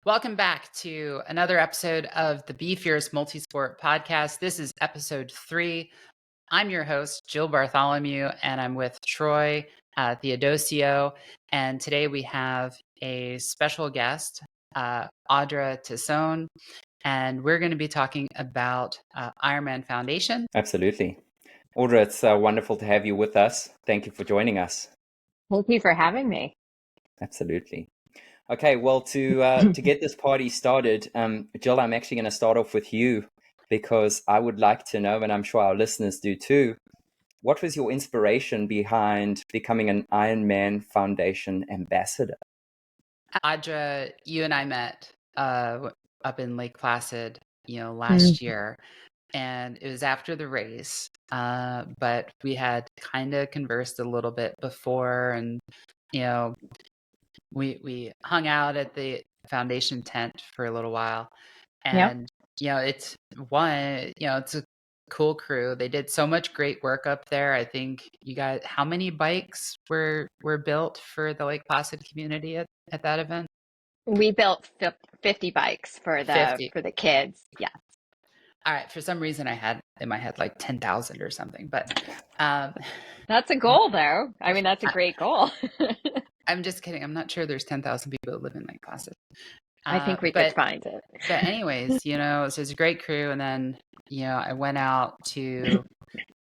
Welcome back to another episode of the Be Fierce Multisport podcast. This is episode 3. I'm your host, Jill Bartholomew, and I'm with Troy Theodosiou. And today we have a special guest, Audra Tassone, and we're going to be talking about Ironman Foundation. Absolutely. Audra, it's wonderful to have you with us. Thank you for joining us. Thank you for having me. Absolutely. Okay, well, to get this party started, Jill, I'm actually going to start off with you because I would like to know, and I'm sure our listeners do too, what was your inspiration behind becoming an Ironman Foundation ambassador? Audra, you and I met up in Lake Placid, last year, and it was after the race. But we had kind of conversed a little bit before, and we hung out at the foundation tent for a little while, and it's a cool crew. They did so much great work up there. I think you guys, how many bikes were built for the Lake Placid community at that event? We built 50 bikes for the kids. Yeah. All right. For some reason, I had in my head like 10,000 or something, but that's a goal, though. I mean, that's a great goal. I'm just kidding. I'm not sure there's 10,000 people that live in Lake Placid. I think we could find it. But anyways, so it's a great crew. And then, I went out to,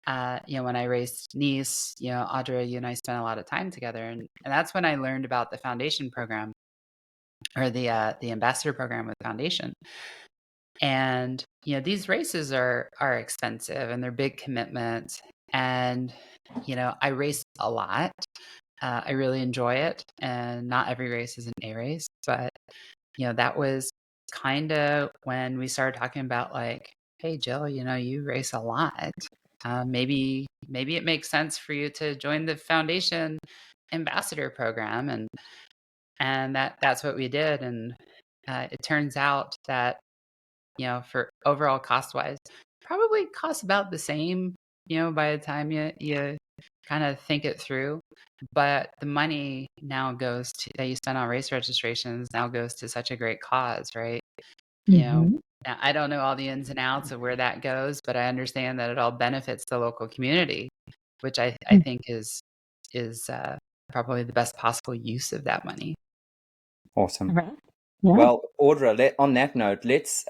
when I raced Nice, Audra, you and I spent a lot of time together. And that's when I learned about the foundation program, or the ambassador program with the foundation. And, these races are expensive and they're big commitments. And, I race a lot. I really enjoy it. And not every race is an A race, but, that was kind of when we started talking about like, hey, Jill, you race a lot. Maybe it makes sense for you to join the foundation ambassador program. And that's what we did. And it turns out that, for overall cost wise, probably costs about the same, by the time you kind of think it through. But the money now goes to that you spend on race registrations now goes to such a great cause, right? I don't know all the ins and outs of where that goes, but I understand that it all benefits the local community, which I think is probably the best possible use of that money. Awesome. Right. Yeah. Well, Audra, on that note, let's,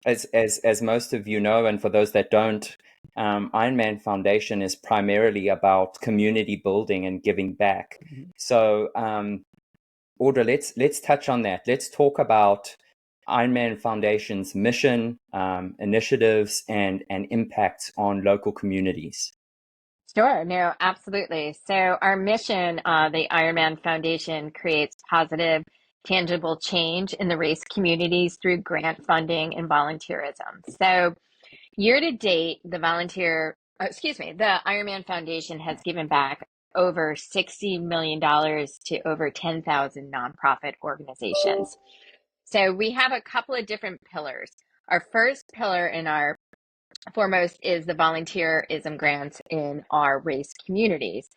as most of you know, and for those that don't, Ironman Foundation is primarily about community building and giving back. Mm-hmm. So, Audra, let's touch on that. Let's talk about Ironman Foundation's mission, initiatives, and impacts on local communities. Sure. No, absolutely. So our mission, the Ironman Foundation, creates positive, tangible change in the race communities through grant funding and volunteerism. So year to date, the Ironman Foundation has given back over $60 million to over 10,000 nonprofit organizations. So we have a couple of different pillars. Our first pillar in our foremost is the volunteerism grants in our race communities.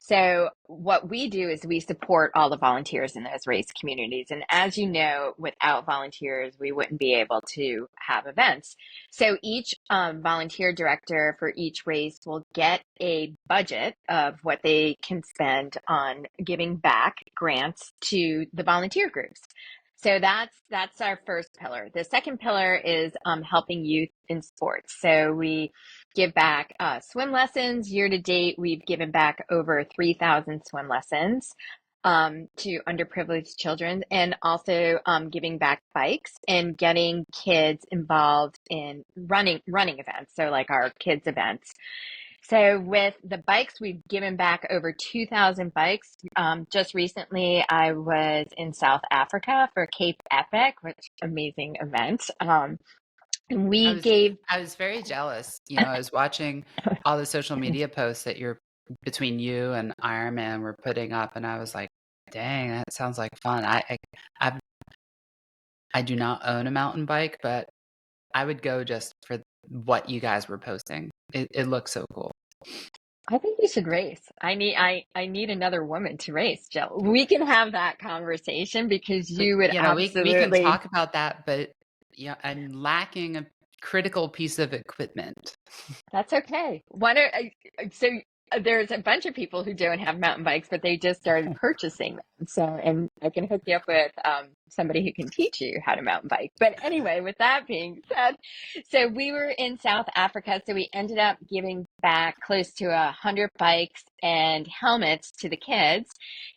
So what we do is we support all the volunteers in those race communities. And as you know, without volunteers, we wouldn't be able to have events. So each volunteer director for each race will get a budget of what they can spend on giving back grants to the volunteer groups. So that's our first pillar. The second pillar is helping youth in sports. So we give back swim lessons. Year to date, we've given back over 3,000 swim lessons to underprivileged children, and also giving back bikes and getting kids involved in running events. So like our kids events. So with the bikes, we've given back over 2,000 bikes. Just recently, I was in South Africa for Cape Epic, which amazing event. I was very jealous. I was watching all the social media posts that between you and Ironman were putting up, and I was like, dang, that sounds like fun. I do not own a mountain bike, but I would go just for what you guys were posting. It looks so cool. I think you should race. I need another woman to race, Jill. We can have that conversation because you would We can absolutely. talk about that, but yeah, I'm lacking a critical piece of equipment. That's okay. So there's a bunch of people who don't have mountain bikes, but they just started purchasing them. So, and I can hook you up with somebody who can teach you how to mountain bike. But anyway, with that being said, so we were in South Africa, so we ended up giving back close to 100 bikes and helmets to the kids,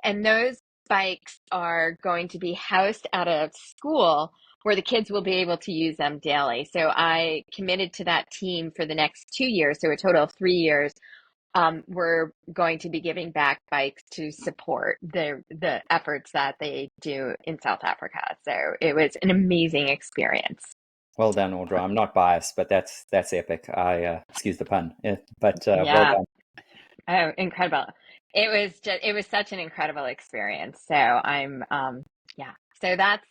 and those bikes are going to be housed at a school where the kids will be able to use them daily. So I committed to that team for the next 2 years, so a total of 3 years. We're going to be giving back bikes to support the efforts that they do in South Africa. So it was an amazing experience. Well done, Audra. I'm not biased, but that's epic. I excuse the pun, but well Yeah. done. Oh, incredible. It was such an incredible experience. So yeah. So that's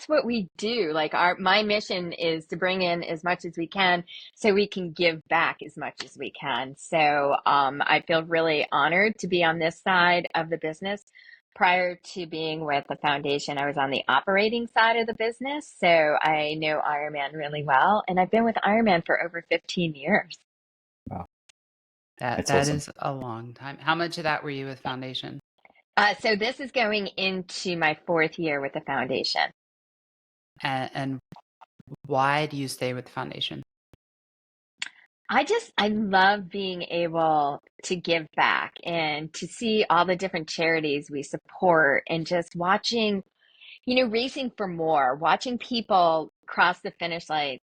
what we do. Like my mission is to bring in as much as we can so we can give back as much as we can. So I feel really honored to be on this side of the business. Prior to being with the foundation, I was on the operating side of the business. So I know Ironman really well. And I've been with Ironman for over 15 years. Wow, That that's awesome. is a long time. How much of that were you with Foundation? So this is going into my 4th year with the foundation. And why do you stay with the Foundation? I love being able to give back and to see all the different charities we support and just watching, racing for more, watching people cross the finish line,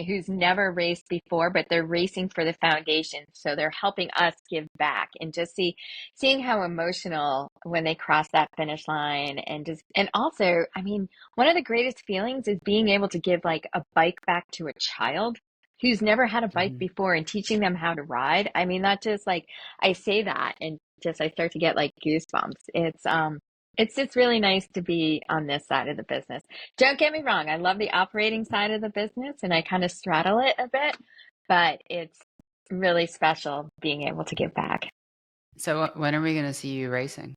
who's never raced before, but they're racing for the foundation. So they're helping us give back and just seeing how emotional when they cross that finish line and also, I mean, one of the greatest feelings is being able to give like a bike back to a child who's never had a bike Mhm. before and teaching them how to ride. I mean, that just like I say that and just I start to get like goosebumps. It's just really nice to be on this side of the business. Don't get me wrong, I love the operating side of the business and I kind of straddle it a bit, but it's really special being able to give back. So when are we going to see you racing?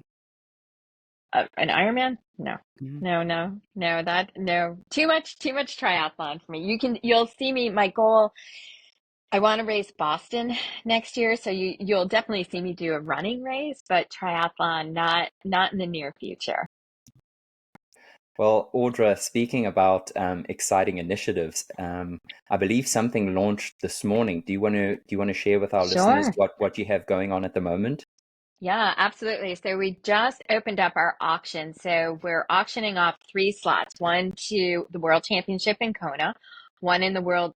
An Ironman? No. Mhm. No. Too much triathlon for me. You'll see me, my goal, I want to race Boston next year, so you'll definitely see me do a running race, but triathlon not in the near future. Well, Audra, speaking about exciting initiatives, I believe something launched this morning. Do you want to share with our listeners Sure. what you have going on at the moment? Yeah, absolutely. So we just opened up our auction. So we're auctioning off 3 slots, one to the World Championship in Kona, one in the World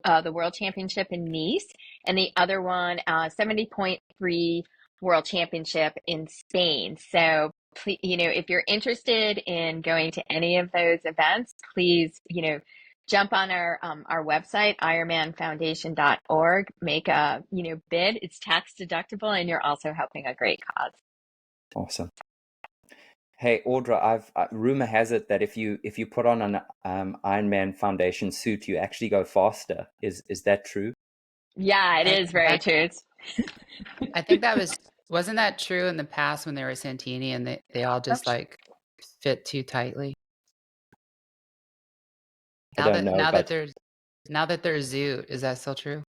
Championship in Nice, and the other one, 70.3 World Championship in Spain. So, please, if you're interested in going to any of those events, please, jump on our website, ironmanfoundation.org, make a, bid. It's tax deductible and you're also helping a great cause. Awesome. Hey, Audra, rumor has it that if you put on an Ironman Foundation suit, you actually go faster. Is that true? Yeah, it is very true. I think wasn't that true in the past when they were Santini and they all just like fit too tightly? I don't know, but Now that there's Zoo, is that still true?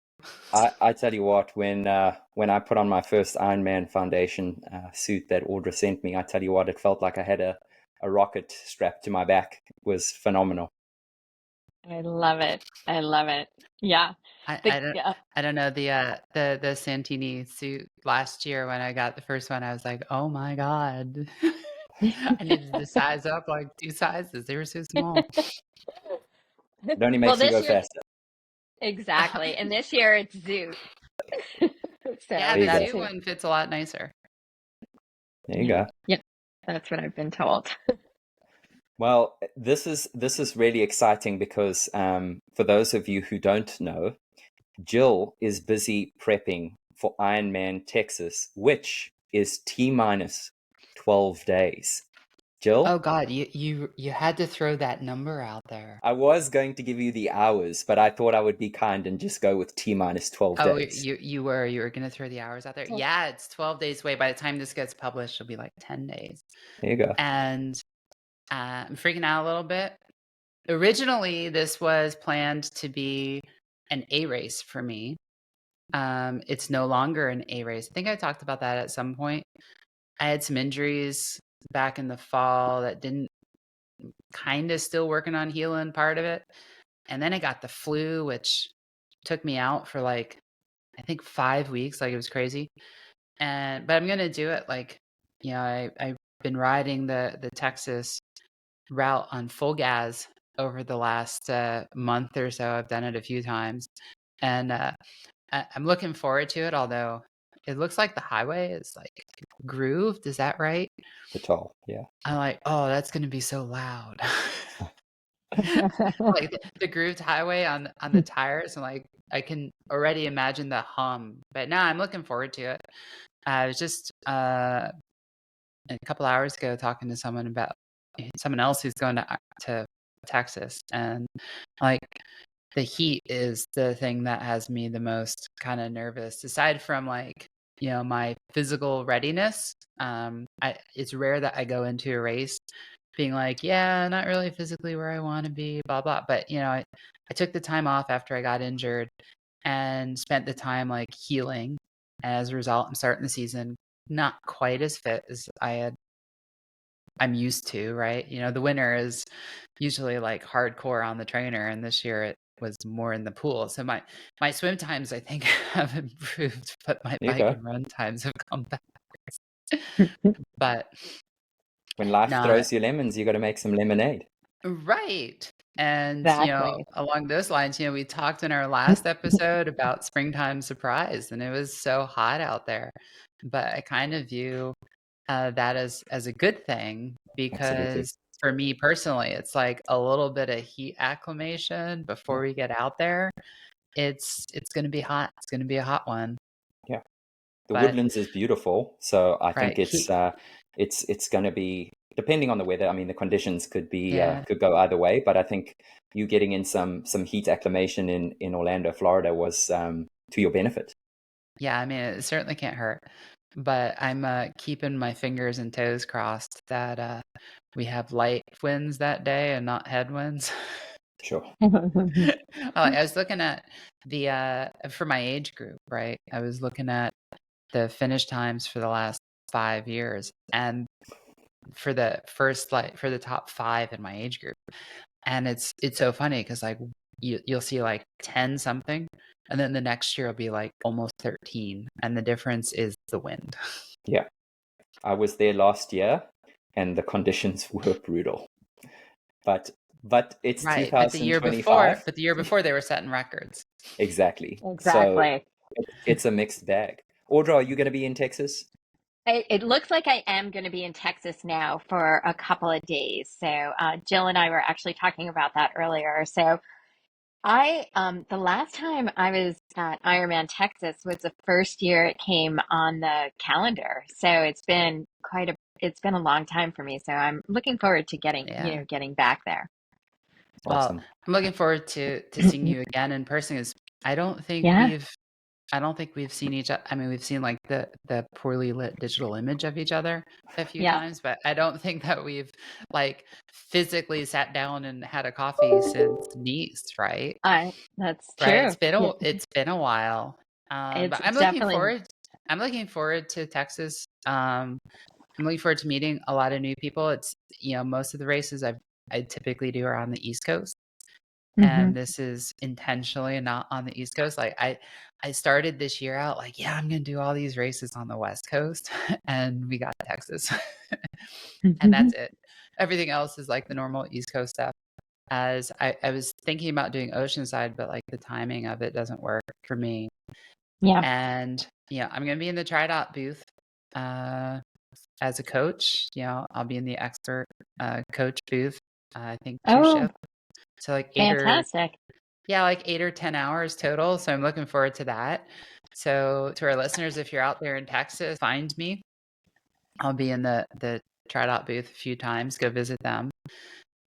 I tell you what, when I put on my first Ironman Foundation suit that Audra sent me, I tell you what, it felt like I had a rocket strapped to my back. It was phenomenal. I love it. I love it. Yeah. I don't know the Santini suit last year when I got the first one. I was like, oh my god, I needed to size up like 2 sizes. They were so small. It only Well, makes you this go year, faster. exactly. And this year it's Zoot. So Yeah, There you the go. Zoo one fits a lot nicer. There you go. Yep. That's what I've been told. Well, this is really exciting because for those of you who don't know, Jill is busy prepping for Ironman Texas, which is T minus 12 days. Jill? Oh God, you had to throw that number out there. I was going to give you the hours, but I thought I would be kind and just go with T minus 12 Oh, days. you were gonna throw the hours out there. Yeah, it's 12 days away. By the time this gets published, it'll be like 10 days. There you go. And I'm freaking out a little bit. Originally, this was planned to be an A race for me. It's no longer an A race. I think I talked about that at some point. I had some injuries back in the fall that didn't kind of still working on healing part of it. And then I got the flu, which took me out for like, I think 5 weeks. Like it was crazy. But I'm going to do it. Like, I've been riding the Texas route on full gas over the last month or so. I've done it a few times. And I'm looking forward to it, although it looks like the highway is like grooved. Is that right? The toll, yeah. I'm like, oh, that's going to be so loud. Like the grooved highway on the tires, and like I can already imagine the hum. But no, I'm looking forward to it. I was just a couple hours ago talking to someone else who's going to Texas, and like the heat is the thing that has me the most kind of nervous, aside from like my physical readiness. It's rare that I go into a race being like, yeah, not really physically where I want to be, blah blah. But I took the time off after I got injured and spent the time like healing. As a result, I'm starting the season not quite as fit as I'm used to, right? The winter is usually like hardcore on the trainer, and this year it was more in the pool. So my swim times I think have improved, but my There you bike go. and run times have come back. But When life no, throws you lemons, you got to make some lemonade. right. And Exactly. along those lines, we talked in our last episode about springtime surprise, and it was so hot out there. But I kind of view that as a good thing, Absolutely. because for me personally, it's like a little bit of heat acclimation before we get out there. It's going to be hot. It's going to be a hot one. Yeah. The But Woodlands is beautiful, so I think right, it's going to be, depending on the weather. I mean, the conditions could be yeah, could go either way, but I think you getting in some heat acclimation in Orlando, Florida, was to your benefit. yeah. I mean, it certainly can't hurt. But I'm keeping my fingers and toes crossed that we have light winds that day and not headwinds. Sure. I was looking at the for my age group, right? I was looking at the finish times for the last 5 years, and for the for the top 5 in my age group. And it's so funny because like you'll see like 10 something, and then the next year will be like almost 13, and the difference is the wind. Yeah. I was there last year and the conditions were brutal. But it's Right, but the year before 2025. they were setting records. Exactly. So Exactly. it's a mixed bag. Audra, are you going to be in Texas? It looks like I am going to be in Texas now for a couple of days. So Jill and I were actually talking about that earlier. So the last time I was at Ironman Texas was the first year it came on the calendar. So it's been a long time for me. So I'm looking forward to Yeah. getting back there. Well, Awesome. I'm looking forward to seeing you again in person. Is Yeah. I don't think we've seen each other. I mean, we've seen like the poorly lit digital image of each other a few Yeah. times, but I don't think that we've like physically sat down and had a coffee since Nice, right? That's Right. true. Yeah. It's been a while. It's But definitely, I'm looking forward to Texas. I'm looking forward to meeting a lot of new people. It's most of the races I typically do are on the East Coast, hmm and this is intentionally not on the East Coast. Like I started this year out like, yeah, I'm gonna do all these races on the West Coast, and we got Texas, and that's it. Everything else is like the normal East Coast stuff. As I was thinking about doing Oceanside, but like the timing of it doesn't work for me. Yeah. And I'm gonna be in the TriDot booth. As a coach, I'll be in the expert coach booth. I think 2 Oh, shifts. So like fantastic. 8 or 10 hours total. So I'm looking forward to that. So to our listeners, if you're out there in Texas, find me. I'll be in the TriDot booth a few times, go visit them.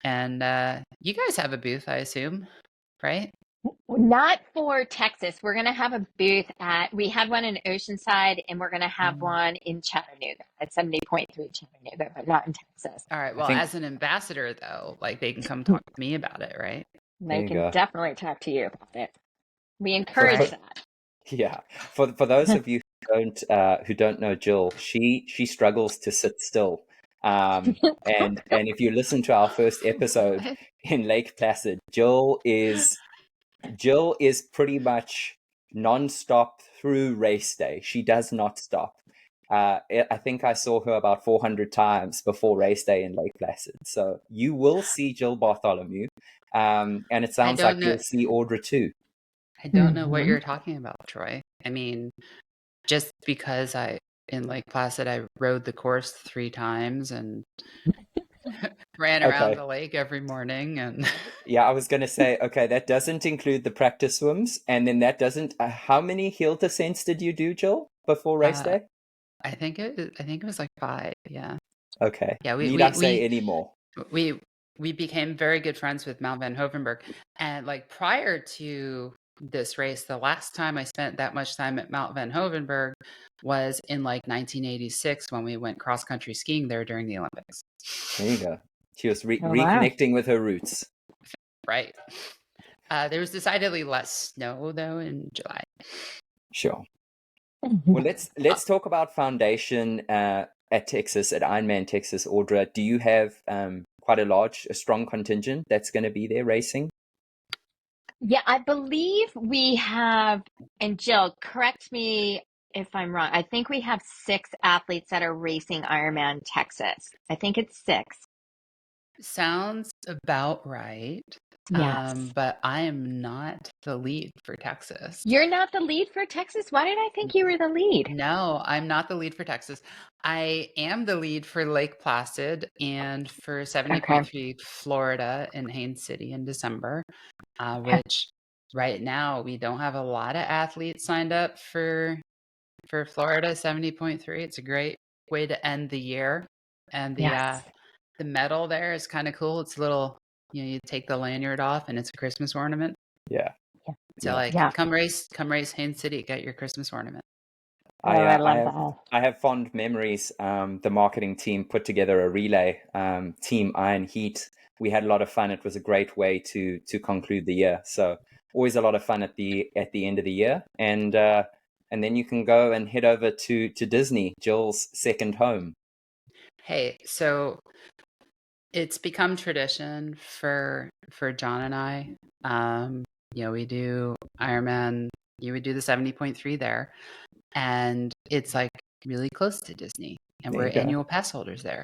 And you guys have a booth, I assume, right? Not for Texas. We're going to have a booth we had one in Oceanside, and we're going to have one in Chattanooga at 70.3 Chattanooga, but not in Texas. All right. Well, as an ambassador, though, like they can come talk to me about it, right? They can definitely talk to you about it. We encourage that. Yeah. For those of you who don't know Jill, she struggles to sit still. And if you listen to our first episode in Lake Placid, Jill is pretty much nonstop through race day. She does not stop. I think I saw her about 400 times before race day in Lake Placid. So you will see Jill Bartholomew, and it sounds like you'll see Audra too. I don't know what you're talking about, Troy. I mean, just because in Lake Placid, I rode the course 3 times and ran around the lake every morning. And yeah, I was going to say, okay, that doesn't include the practice swims. And then that doesn't, how many hill descents did you do, Jill, before race day? I think it was like 5. Yeah. Okay. Yeah. Need I say any more? We became very good friends with Mount Van Hoevenberg. And like prior to this race, the last time I spent that much time at Mount Van Hoevenberg was in like 1986 when we went cross country skiing there during the Olympics. There you go. She was reconnecting with her roots. Right. There was decidedly less snow though in July. Sure. Well, let's talk about foundation at Texas, at Ironman Texas. Audra, do you have quite a strong contingent that's going to be there racing? Yeah, I believe we have, and Jill, correct me if I'm wrong. I think we have 6 athletes that are racing Ironman Texas. I think it's 6. Sounds about right. Yes. But I am not the lead for Texas. You're not the lead for Texas? Why did I think you were the lead? No, I'm not the lead for Texas. I am the lead for Lake Placid and for 70.3 Florida in Haines City in December, which right now we don't have a lot of athletes signed up for Florida 70.3. It's a great way to end the year. And the medal there is kind of cool. It's a little, you take the lanyard off and it's a Christmas ornament. Yeah. So come race Haines City, get your Christmas ornament. I love that. I have fond memories. The marketing team put together a relay, Team Iron Heat. We had a lot of fun. It was a great way to conclude the year. So always a lot of fun at the end of the year. And then you can go and head over to Disney, Jill's second home. Hey, so it's become tradition for John and I. We do Ironman. We do the 70.3 there. And it's like really close to Disney, and we're annual pass holders there.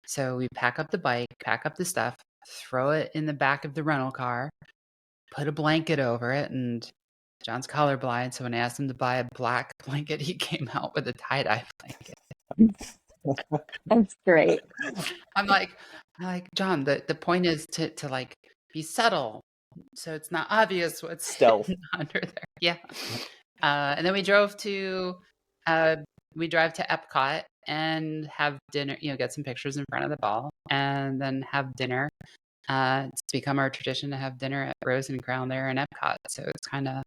So we pack up the bike, pack up the stuff, throw it in the back of the rental car, put a blanket over it. And John's colorblind, so when I asked him to buy a black blanket, he came out with a tie-dye blanket. That's great. I'm like, John, the point is to like be subtle, so it's not obvious what's stealth under there. Yeah. And then we drive to Epcot and have dinner, get some pictures in front of the ball, and then have dinner. It's become our tradition to have dinner at Rose and Crown there in Epcot. So it's kind of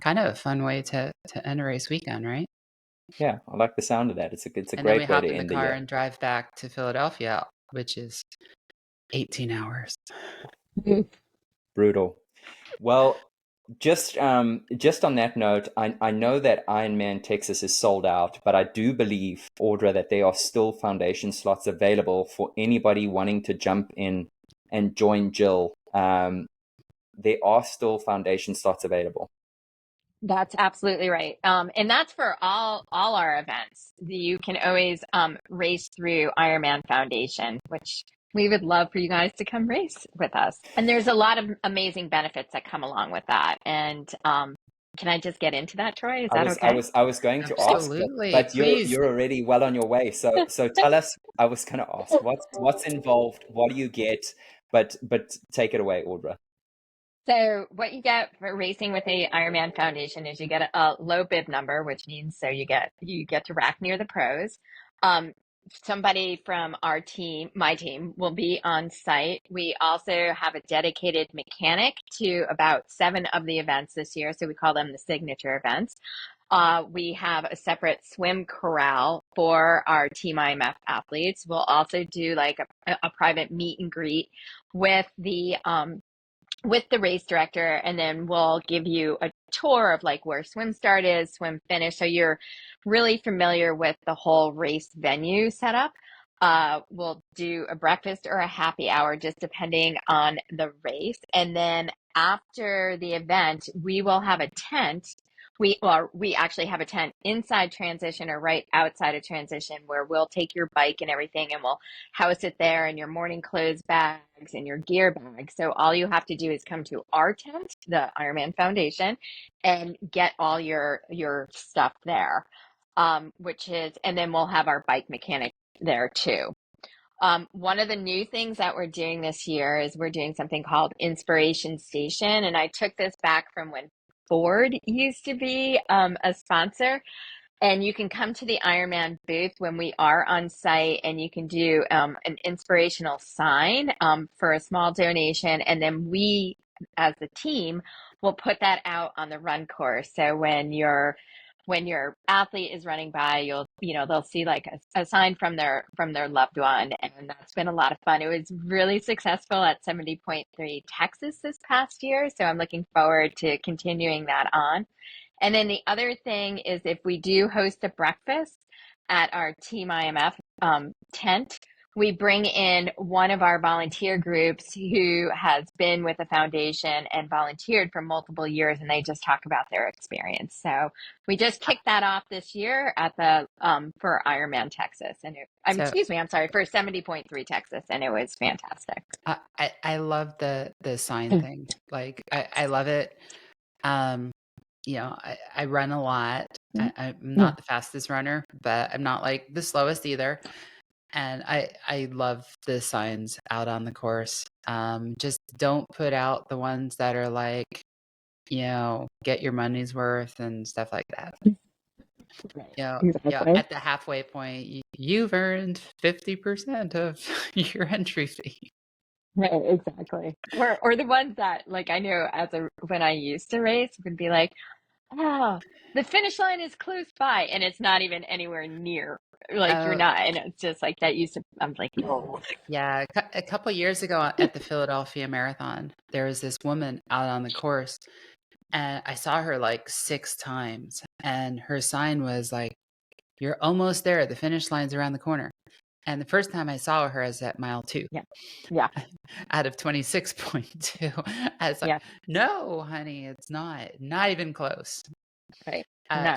a fun way to end a race weekend, right? Yeah, I like the sound of that. It's a great way to end the year. And then we hop in the car and drive back to Philadelphia, which is 18 hours. Brutal. Well, just on that note, I know that Ironman Texas is sold out, but I do believe, Audra, that there are still foundation slots available for anybody wanting to jump in and join Jill. There are still foundation slots available. That's absolutely right. And that's for all our events. You can always race through Ironman Foundation, which we would love for you guys to come race with us. And there's a lot of amazing benefits that come along with that. And can I just get into that, Troy? Is that okay? I was going to ask, but you're already well on your way. So tell us. I was going to ask what's involved. What do you get? But take it away, Audra. So what you get for racing with the Ironman Foundation is you get a low bib number, which means you get to rack near the pros. somebody from our team, my team, will be on site. We also have a dedicated mechanic to about 7 of the events this year. So we call them the signature events. We have a separate swim corral for our Team IMF athletes. We'll also do like a private meet and greet with the race director, and then we'll give you a tour of like where swim start is, swim finish, so you're really familiar with the whole race venue setup. We'll do a breakfast or a happy hour, just depending on the race. And then after the event, we will have a tent. We actually have a tent inside transition or right outside of transition, where we'll take your bike and everything and we'll house it there, and your morning clothes bags and your gear bags. So all you have to do is come to our tent, the Ironman Foundation, and get all your stuff there. And then we'll have our bike mechanic there too. One of the new things that we're doing this year is we're doing something called Inspiration Station. And I took this back from when Ford used to be a sponsor. And you can come to the Ironman booth when we are on site, and you can do an inspirational sign for a small donation. And then we, as the team, will put that out on the run course. So when your athlete is running by, they'll see like a sign from their loved one. And that's been a lot of fun. It was really successful at 70.3 Texas this past year. So I'm looking forward to continuing that on. And then the other thing is, if we do host a breakfast at our Team IMF tent, we bring in one of our volunteer groups who has been with the foundation and volunteered for multiple years, and they just talk about their experience. So we just kicked that off this year at for Ironman Texas, and for 70.3 Texas, and it was fantastic. I love the sign thing. Like I love it. I run a lot. I'm not the fastest runner, but I'm not like the slowest either. And I love the signs out on the course. Just don't put out the ones that are like, get your money's worth and stuff like that. Exactly. At the halfway point, you've earned 50% of your entry fee. Right, exactly. Or the ones that, like, I know when I used to race, would be like, oh, the finish line is close by, and it's not even anywhere near. Like, you're not, and it's just like that I'm like, no. Yeah, a couple years ago at the Philadelphia Marathon, there was this woman out on the course, and I saw her like 6 times, and her sign was like, "You're almost there. The finish line's around the corner." And the first time I saw her is at mile 2. Yeah. Out of 26.2. I was like, no, honey, it's not even close. Right.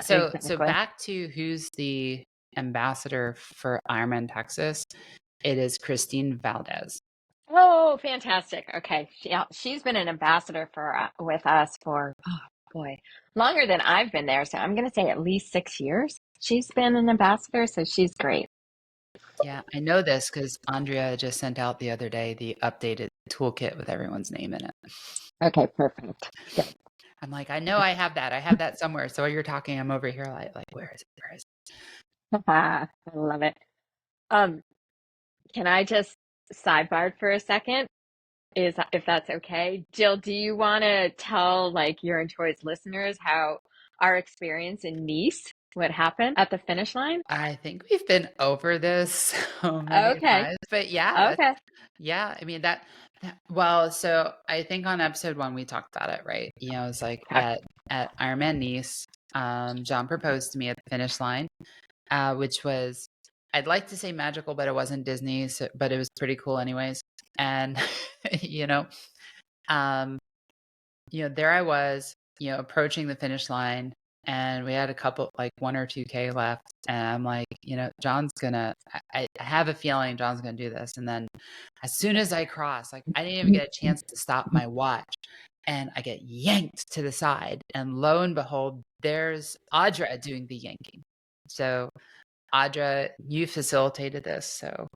So back to who's the ambassador for Ironman Texas. It is Christine Valdez. Oh, fantastic. Okay. She's been an ambassador with us for, longer than I've been there. So I'm going to say at least 6 years she's been an ambassador. So she's great. Yeah, I know this because Andrea just sent out the other day the updated toolkit with everyone's name in it. Okay, perfect. Good. I'm like, I know I have that. I have that somewhere. So while you're talking, I'm over here like where is it? I love it. Can I just sidebar for a second? If that's okay. Jill, do you want to tell like your and Troy's listeners how our experience in Nice, what happened at the finish line? I think we've been over this so many times, but yeah. Okay. Yeah. I mean so I think on episode 1, we talked about it, right? It's like at Ironman Nice, John proposed to me at the finish line, which was, I'd like to say magical, but it wasn't Disney, but it was pretty cool anyways. And, there I was, approaching the finish line, and we had a couple, like 1 or 2K left. And I'm like, I have a feeling John's going to do this. And then as soon as I cross, like I didn't even get a chance to stop my watch, and I get yanked to the side, and lo and behold, there's Audra doing the yanking. So Audra, you facilitated this. So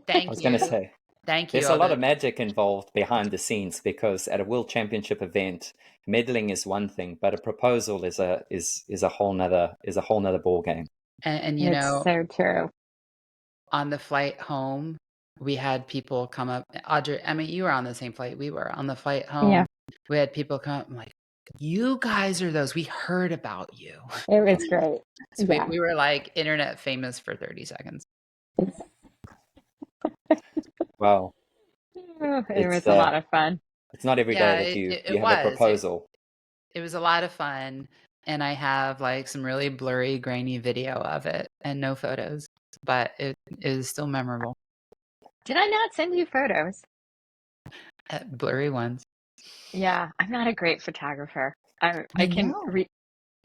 thank you. I was going to say, thank you. There's a lot of magic involved behind the scenes, because at a World Championship event, medaling is one thing, but a proposal is a whole nother ball game. And it's so true. on the flight home, we had people come up. Audra, I mean, you were on the same flight we were. On the flight home, Yeah, we had people come up, I'm like, you guys are those. We heard about you. it was great. So Yeah, we were like internet famous for 30 seconds. Wow. it It's was a lot of fun. it's not every day Yeah, that it you have a was. proposal. It was a lot of fun. And I have like some really blurry, grainy video of it and no photos, but it is still memorable. Did I not send you photos? Blurry ones. Yeah, I'm not a great photographer. I I can know. re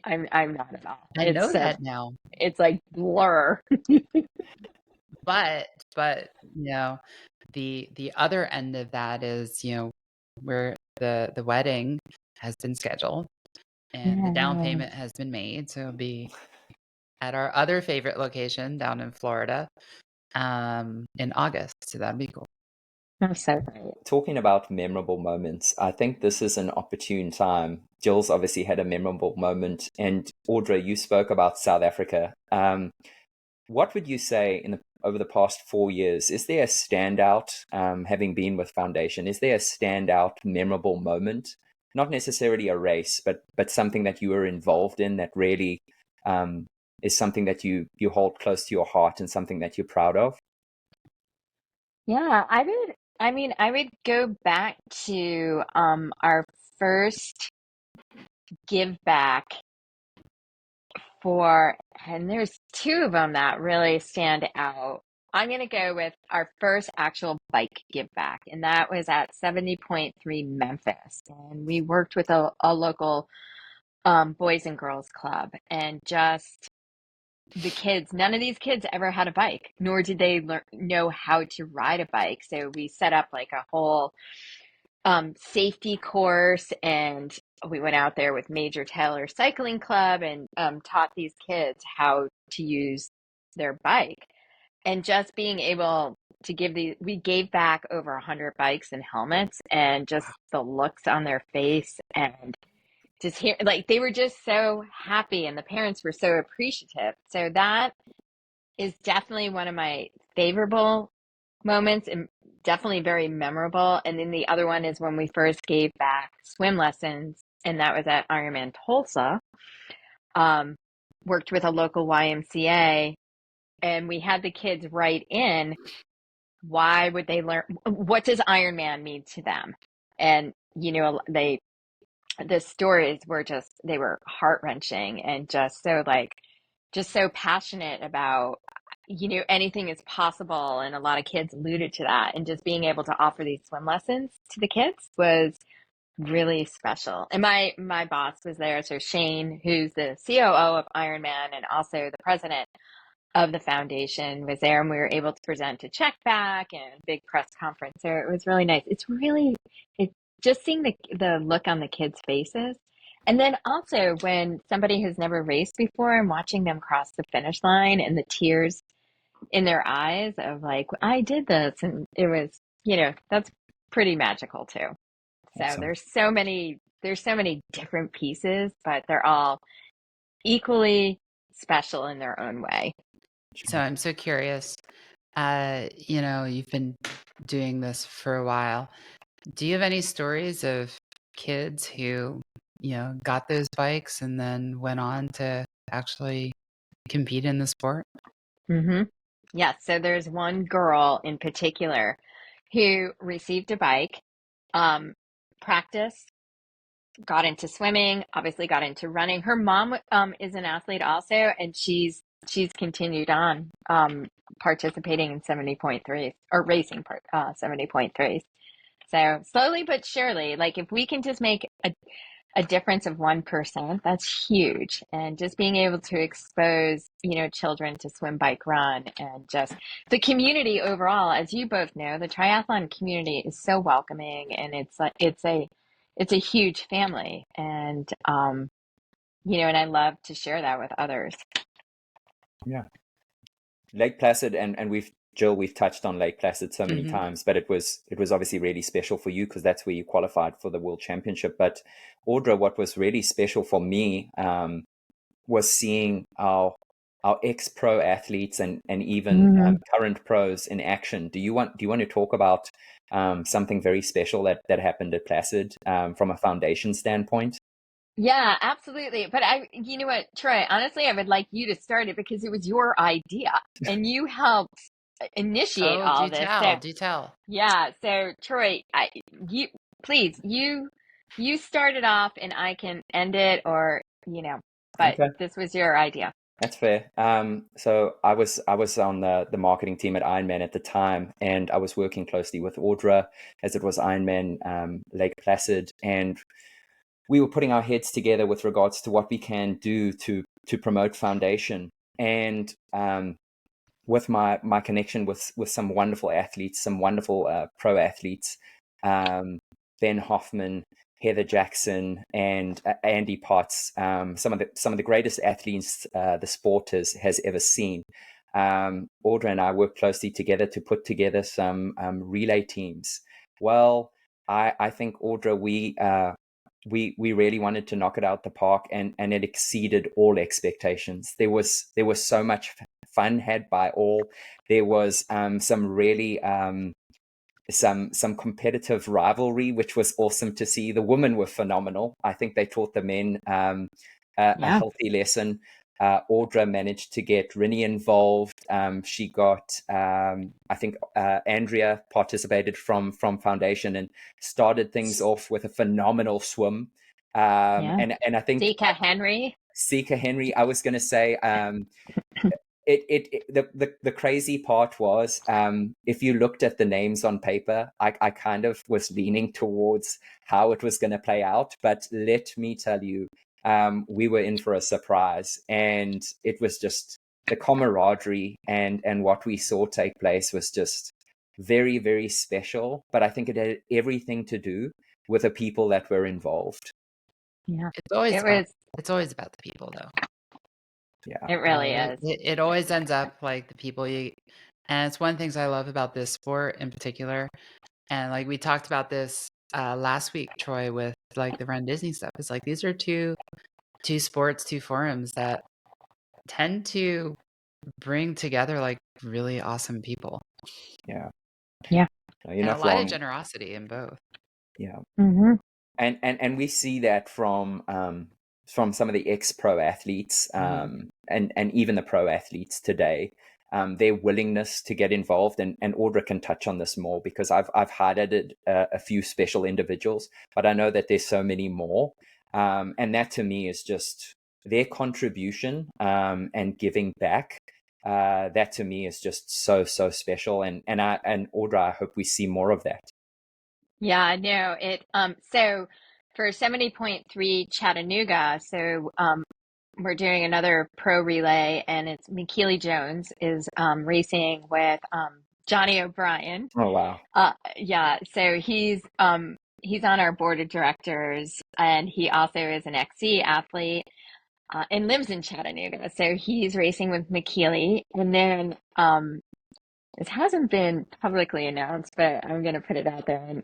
I'm not at all. I know that now. It's like blur. But you know, the other end of that is, where the wedding has been scheduled and the down Yeah. payment has been made. So it'll be at our other favorite location down in Florida, in August. So that'd be cool. That's so great. Talking about memorable moments, I think this is an opportune time. Jill's obviously had a memorable moment, and Audra, you spoke about South Africa. What would you say over the past 4 years? Is there a standout, having been with Foundation? Is there a standout memorable moment? Not necessarily a race, but something that you were involved in that really is something that you hold close to your heart and something that you're proud of? Yeah, I would go back to our first give back and there's two of them that really stand out. I'm going to go with our first actual bike give back, and that was at 70.3 Memphis. And we worked with a local boys and girls club, and just the kids, none of these kids ever had a bike, nor did they know how to ride a bike. So we set up like a whole safety course, and we went out there with Major Taylor Cycling Club and taught these kids how to use their bike. And just being able to we gave back over 100 bikes and helmets, and just the looks on their face, and just hear, like, they were just so happy, and the parents were so appreciative. So that is definitely one of my favorable moments, and definitely very memorable. And then the other one is when we first gave back swim lessons, and that was at Ironman Tulsa. Worked with a local YMCA, and we had the kids write in, why would they learn, what does Ironman mean to them? And the stories were they were heart-wrenching, and just so passionate about, anything is possible. And a lot of kids alluded to that. And just being able to offer these swim lessons to the kids was really special. And my boss was there. So Shane, who's the COO of Ironman and also the president of the foundation, was there, and we were able to present a check back and a big press conference. So it was really nice. It's just seeing the look on the kids' faces. And then also when somebody has never raced before, and watching them cross the finish line, and the tears in their eyes of like, I did this. And it was, that's pretty magical too. So Awesome. there's so many different pieces, but they're all equally special in their own way. So I'm so curious. You've been doing this for a while. Do you have any stories of kids who, got those bikes and then went on to actually compete in the sport? Mm-hmm. Yes. So there's one girl in particular who received a bike, practiced, got into swimming, obviously got into running. Her mom is an athlete also, and she's continued on participating in 70.3s, or racing 70.3s. So slowly but surely, like, if we can just make a difference of 1%, that's huge. And just being able to expose, children to swim, bike, run, and just the community overall, as you both know, the triathlon community is so welcoming, and it's a huge family. And, and I love to share that with others. Yeah. Lake Placid, and we've touched on Lake Placid so many times, but it was obviously really special for you because that's where you qualified for the World Championship. But Audra, what was really special for me was seeing our our ex-pro athletes and even current pros in action. Do you want to talk about something very special that happened at Placid from a foundation standpoint? Yeah, absolutely. But you know what, Troy, honestly, I would like you to start it because it was your idea and you helped initiate Oh, all do this. So tell, do tell. yeah, so Troy, you please, you start it off and I can end it, or but Okay. this was your idea. That's fair. So I was on the marketing team at Ironman at the time, and I was working closely with Audra as it was Ironman Lake Placid, and we were putting our heads together with regards to what we can do to promote foundation. And with my connection with some wonderful athletes, some wonderful pro athletes, Ben Hoffman, Heather Jackson, and Andy Potts, some of the greatest athletes the sport has ever seen. Audra and I worked closely together to put together some relay teams. Well, I think, Audra, we really wanted to knock it out the park, and it exceeded all expectations. There was so much fun had by all. There was some really some competitive rivalry, which was awesome to see. The women were phenomenal. I think they taught the men a healthy lesson. Audra managed to get Rinny involved. She got, I think, Andrea participated from Foundation and started things off with a phenomenal swim. And I think Sika Henry, I was going to say, the crazy part was, if you looked at the names on paper, I kind of was leaning towards how it was going to play out. But let me tell you, we were in for a surprise, and it was just the camaraderie and what we saw take place was just very, very special. But I think it had everything to do with the people that were involved. Yeah, it's always about the people, though. Yeah, it really is. It always ends up like the people and it's one of the things I love about this sport in particular. And like we talked about this last week, Troy, with like the Run Disney stuff. It's like these are two sports, two forums that tend to bring together like really awesome people. Yeah. Yeah. And a lot of generosity in both. Yeah. Mm-hmm. And we see that from some of the ex-pro athletes and even the pro athletes today, their willingness to get involved. And Audra can touch on this more because I've highlighted a few special individuals, but I know that there's so many more. And that to me is just their contribution and giving back. That to me is just so special. And Audra, I hope we see more of that. Yeah, no, so for 70.3 Chattanooga, so we're doing another pro relay, and it's McKeely Jones is racing with Johnny O'Brien. Oh wow. Yeah, so he's on our board of directors, and he also is an XC athlete and lives in Chattanooga. So he's racing with McKeely, and then this hasn't been publicly announced, but I'm going to put it out there. And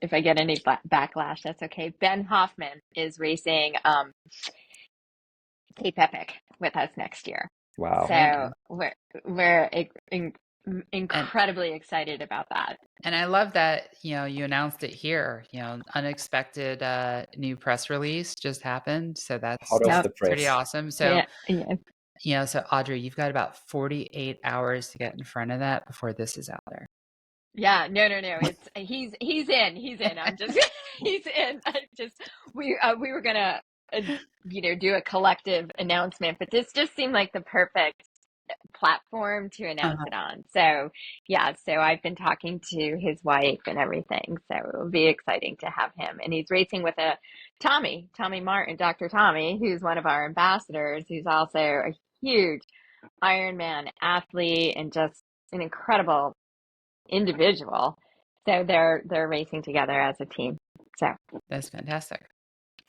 if I get any backlash, that's okay. Ben Hoffman is racing Cape Epic with us next year. Wow. So we're incredibly excited about that. And I love that, you announced it here, unexpected new press release just happened. So that's hot off the press. Pretty awesome. So, yeah. So Audrey, you've got about 48 hours to get in front of that before this is out there. Yeah, no. It's he's in. I'm just he's in. We were gonna do a collective announcement, but this just seemed like the perfect platform to announce it on. So yeah, so I've been talking to his wife and everything. So it'll be exciting to have him. And he's racing with a Tommy Martin, Dr. Tommy, who's one of our ambassadors, who's also a huge Ironman athlete and just an incredible individual. So they're racing together as a team. So that's fantastic.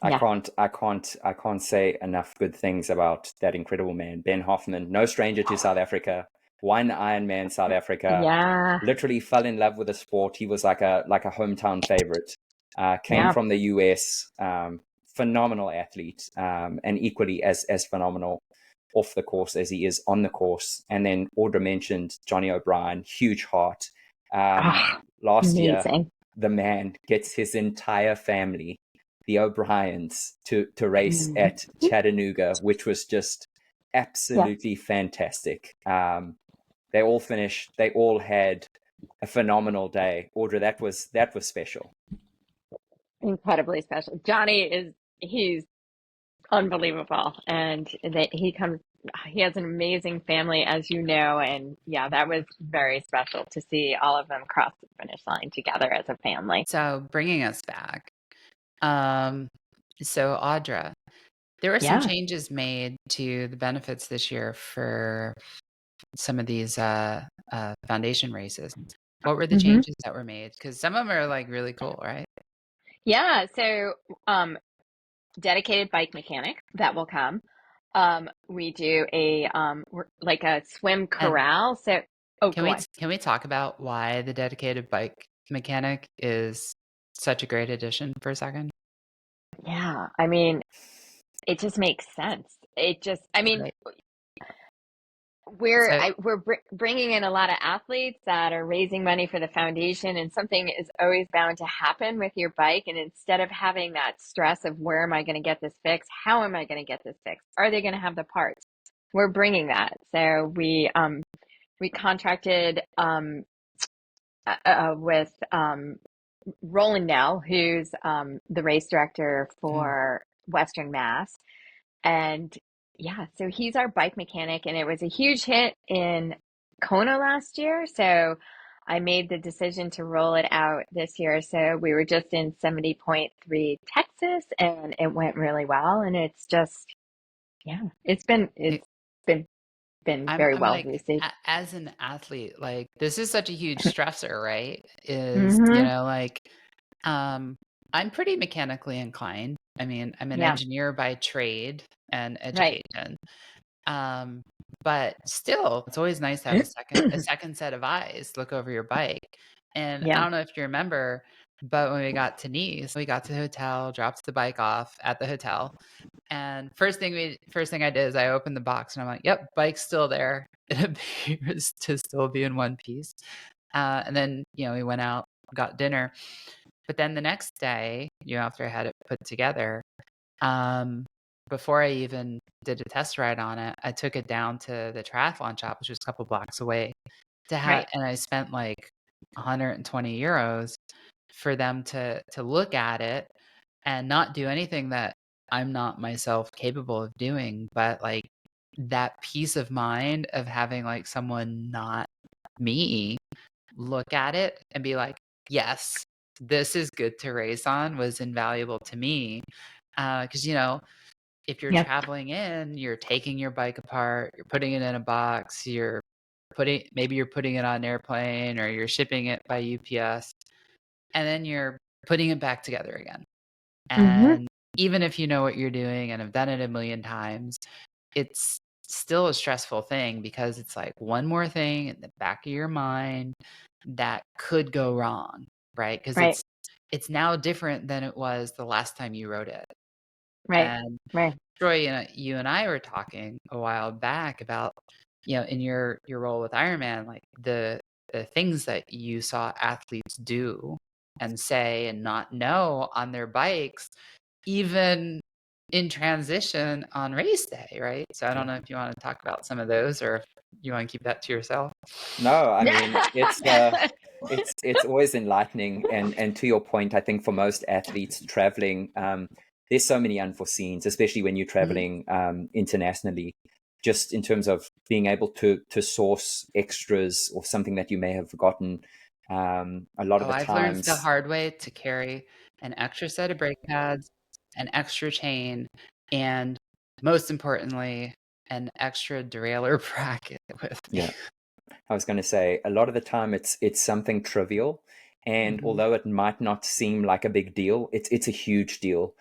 I can't say enough good things about that incredible man, Ben Hoffman. No stranger to South Africa. Won Ironman South Africa. Yeah. Literally fell in love with the sport. He was like a hometown favorite. Came from the US. Phenomenal athlete, and equally as phenomenal off the course as he is on the course. And then Audra mentioned Johnny O'Brien, huge heart. Last year, Amazing. the man gets his entire family, the O'Briens, to race at Chattanooga, which was just absolutely fantastic. They all finished. They all had a phenomenal day. Audra, that was special. Incredibly special. He's unbelievable, and he has an amazing family, as you know, and yeah, that was very special to see all of them cross the finish line together as a family. So bringing us back, so Audra, there were some changes made to the benefits this year for some of these foundation races. What were the changes that were made? Because some of them are like really cool, right? Yeah, so dedicated bike mechanic that will come. We do a like a swim corral. Can we talk about why the dedicated bike mechanic is such a great addition for a second? Yeah, I mean, it just makes sense. We're bringing in a lot of athletes that are raising money for the foundation, and something is always bound to happen with your bike. And instead of having that stress of where am I going to get this fixed? How am I going to get this fixed? Are they going to have the parts? We're bringing that. So we contracted with Roland Nell, who's the race director for Western Mass. And yeah, so he's our bike mechanic, and it was a huge hit in Kona last year. So I made the decision to roll it out this year. So we were just in 70.3 Texas, and it went really well. And it's just, it's been very well received. As an athlete, like this is such a huge stressor, right? You know, like I'm pretty mechanically inclined. I mean, I'm an engineer by trade and education. But still, it's always nice to have a second set of eyes look over your bike. And I don't know if you remember, but when we got to Nice, we got to the hotel, dropped the bike off at the hotel. And first thing I did is I opened the box and I'm like, yep, bike's still there. It appears to still be in one piece. And then, we went out, got dinner. But then the next day, after I had it put together, before I even did a test ride on it, I took it down to the triathlon shop, which was a couple blocks away, and I spent like 120 euros for them to look at it and not do anything that I'm not myself capable of doing, but like that peace of mind of having like someone not me look at it and be like, yes, this is good to race on was invaluable to me. Because, if you're traveling in, you're taking your bike apart, you're putting it in a box, maybe you're putting it on an airplane or you're shipping it by UPS, and then you're putting it back together again. And even if you know what you're doing and have done it a million times, it's still a stressful thing because it's like one more thing in the back of your mind that could go wrong, right? Because it's now different than it was the last time you rode it. And Troy, you and I were talking a while back about, in your role with Ironman, like the things that you saw athletes do and say and not know on their bikes, even in transition on race day, right? So I don't know if you want to talk about some of those or if you want to keep that to yourself. No, I mean, it's always enlightening. And to your point, I think for most athletes traveling, there's so many unforeseens, especially when you're traveling internationally, just in terms of being able to source extras or something that you may have forgotten. A lot of the I've times, learned the hard way to carry an extra set of brake pads, an extra chain, and most importantly, an extra derailleur bracket with me. Yeah, I was going to say a lot of the time it's something trivial, and although it might not seem like a big deal, it's a huge deal.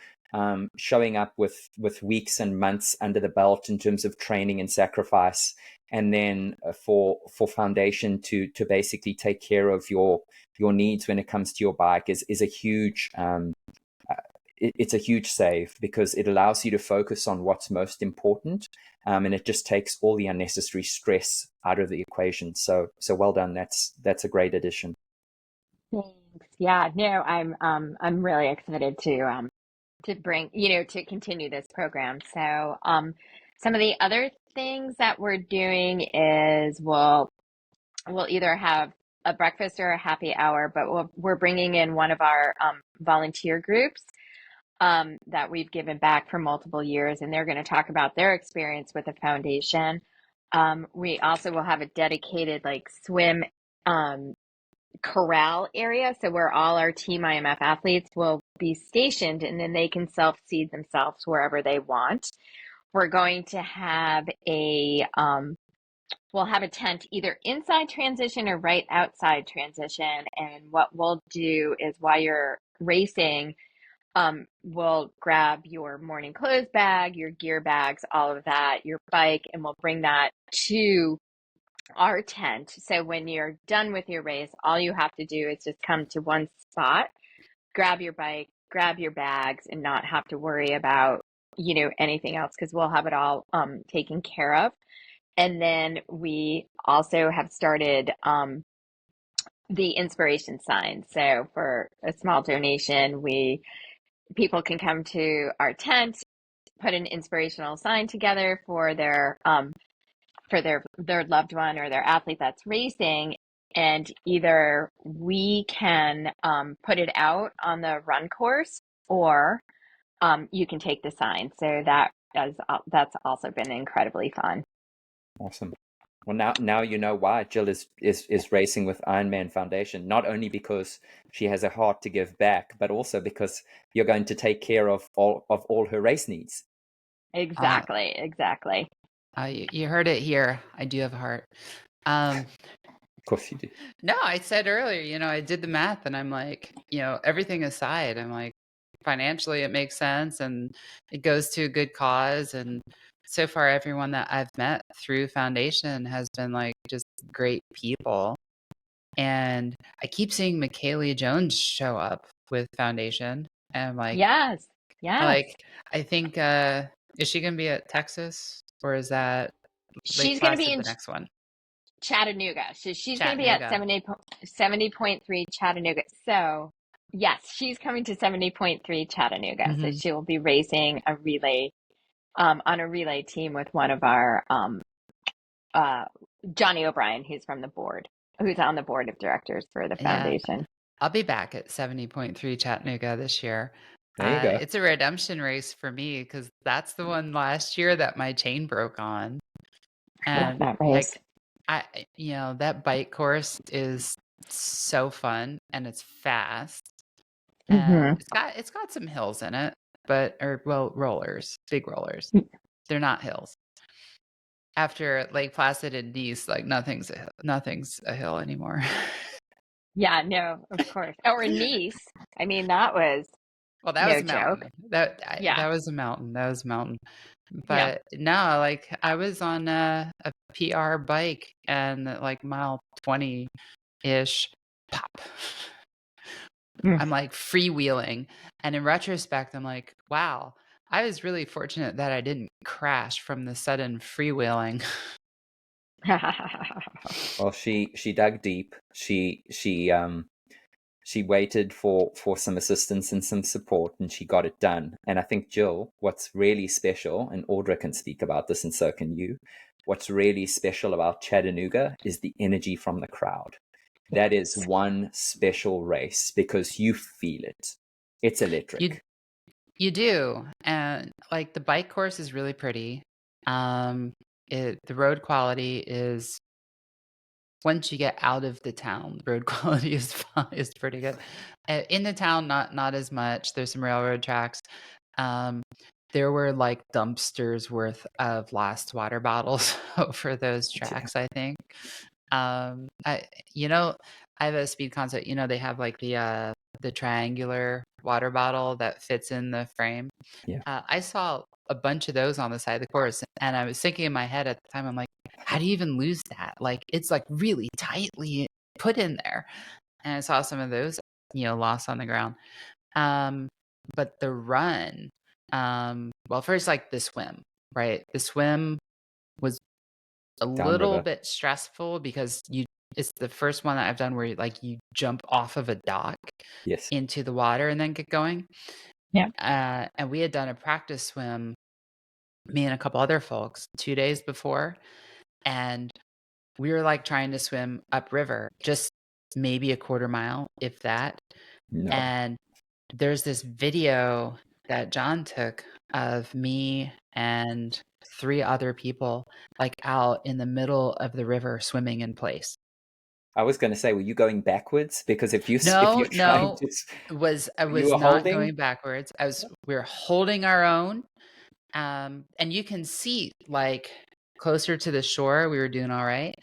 Showing up with weeks and months under the belt in terms of training and sacrifice, and then for foundation to basically take care of your needs when it comes to your bike is a huge it's a huge save because it allows you to focus on what's most important, and it just takes all the unnecessary stress out of the equation. So well done. That's a great addition. Thanks. Yeah, no, I'm really excited to bring, to continue this program. So, some of the other things that we're doing is we'll either have a breakfast or a happy hour, but we're bringing in one of our volunteer groups that we've given back for multiple years, and they're going to talk about their experience with the foundation. We also will have a dedicated like swim corral area, so where all our Team IMF athletes will be stationed, and then they can self-seed themselves wherever they want. We're going to have we'll have a tent either inside transition or right outside transition. And what we'll do is while you're racing, we'll grab your morning clothes bag, your gear bags, all of that, your bike, and we'll bring that to our tent. So when you're done with your race, all you have to do is just come to one spot, grab your bike, grab your bags, and not have to worry about, anything else, because we'll have it all taken care of. And then we also have started the inspiration sign. So for a small donation, people can come to our tent, put an inspirational sign together for their loved one or their athlete that's racing, and either we can put it out on the run course, or you can take the sign. So that's also been incredibly fun. Awesome. Well, now you know why Jill is racing with Ironman Foundation. Not only because she has a heart to give back, but also because you're going to take care of all her race needs. Exactly. You heard it here. I do have a heart. Of course you do. No, I said earlier, I did the math, and I'm like, everything aside, I'm like, financially it makes sense, and it goes to a good cause. And so far, everyone that I've met through Foundation has been like just great people. And I keep seeing Michaela Jones show up with Foundation, and I'm like, yes. I think, is she going to be at Texas, or is that She's Lake going to be Placid in the next one? Chattanooga. So she's going to be at 70.3 Chattanooga. So yes, she's coming to 70.3 Chattanooga. So she will be racing a relay on a relay team with one of our Johnny O'Brien, who's on the board of directors for the foundation. I'll be back at 70.3 Chattanooga this year. There you go. It's a redemption race for me because that's the one last year that my chain broke on. And love that race. That bike course is so fun, and it's fast. And it's got some hills in it, rollers, big rollers. They're not hills. After Lake Placid and Nice, like nothing's a hill anymore. Yeah, no, of course. Or in Nice. I mean, that was was a joke. mountain. That was a mountain. That was a mountain. But no, like I was on a PR bike, and like mile 20-ish, pop. I'm like freewheeling. And in retrospect, I'm like, wow, I was really fortunate that I didn't crash from the sudden freewheeling. Well, she dug deep. She waited for some assistance and some support, and she got it done. And I think, Jill, what's really special, and Audra can speak about this, and so can you, what's really special about Chattanooga is the energy from the crowd. That is one special race because you feel it. It's electric. You do. And like the bike course is really pretty. The road quality is, once you get out of the town, the road quality is pretty good. In the town, not as much. There's some railroad tracks. There were like dumpsters worth of last water bottles over those tracks, I think. I have a speed concert. They have like the triangular water bottle that fits in the frame. Yeah. I saw a bunch of those on the side of the course, and I was thinking in my head at the time, I'm like, how do you even lose that? Like, it's like really tightly put in there. And I saw some of those, lost on the ground. but the run, well, first, like the swim, right? The swim was a little Downriver. bit stressful because it's the first one that I've done where like you jump off of a dock Yes. into the water and then get going. Yeah. And we had done a practice swim, me and a couple other folks, 2 days before, and we were like trying to swim upriver, just maybe a quarter mile, if that. No. And there's this video that John took of me and 3 other people like out in the middle of the river swimming in place. I was going to say, were you going backwards? Because if you're No, trying no, to, I you was were not holding. going backwards. We were holding our own. And you can see like closer to the shore, we were doing all right.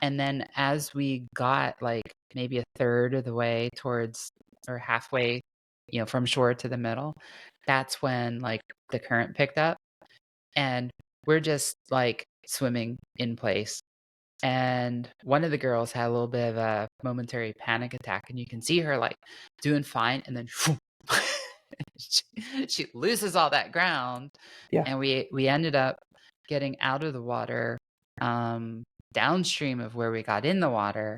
And then as we got like maybe a third of the way towards or halfway, from shore to the middle, that's when like the current picked up and we're just like swimming in place. And one of the girls had a little bit of a momentary panic attack, and you can see her like doing fine, and then she loses all that ground. Yeah. And we ended up getting out of the water downstream of where we got in the water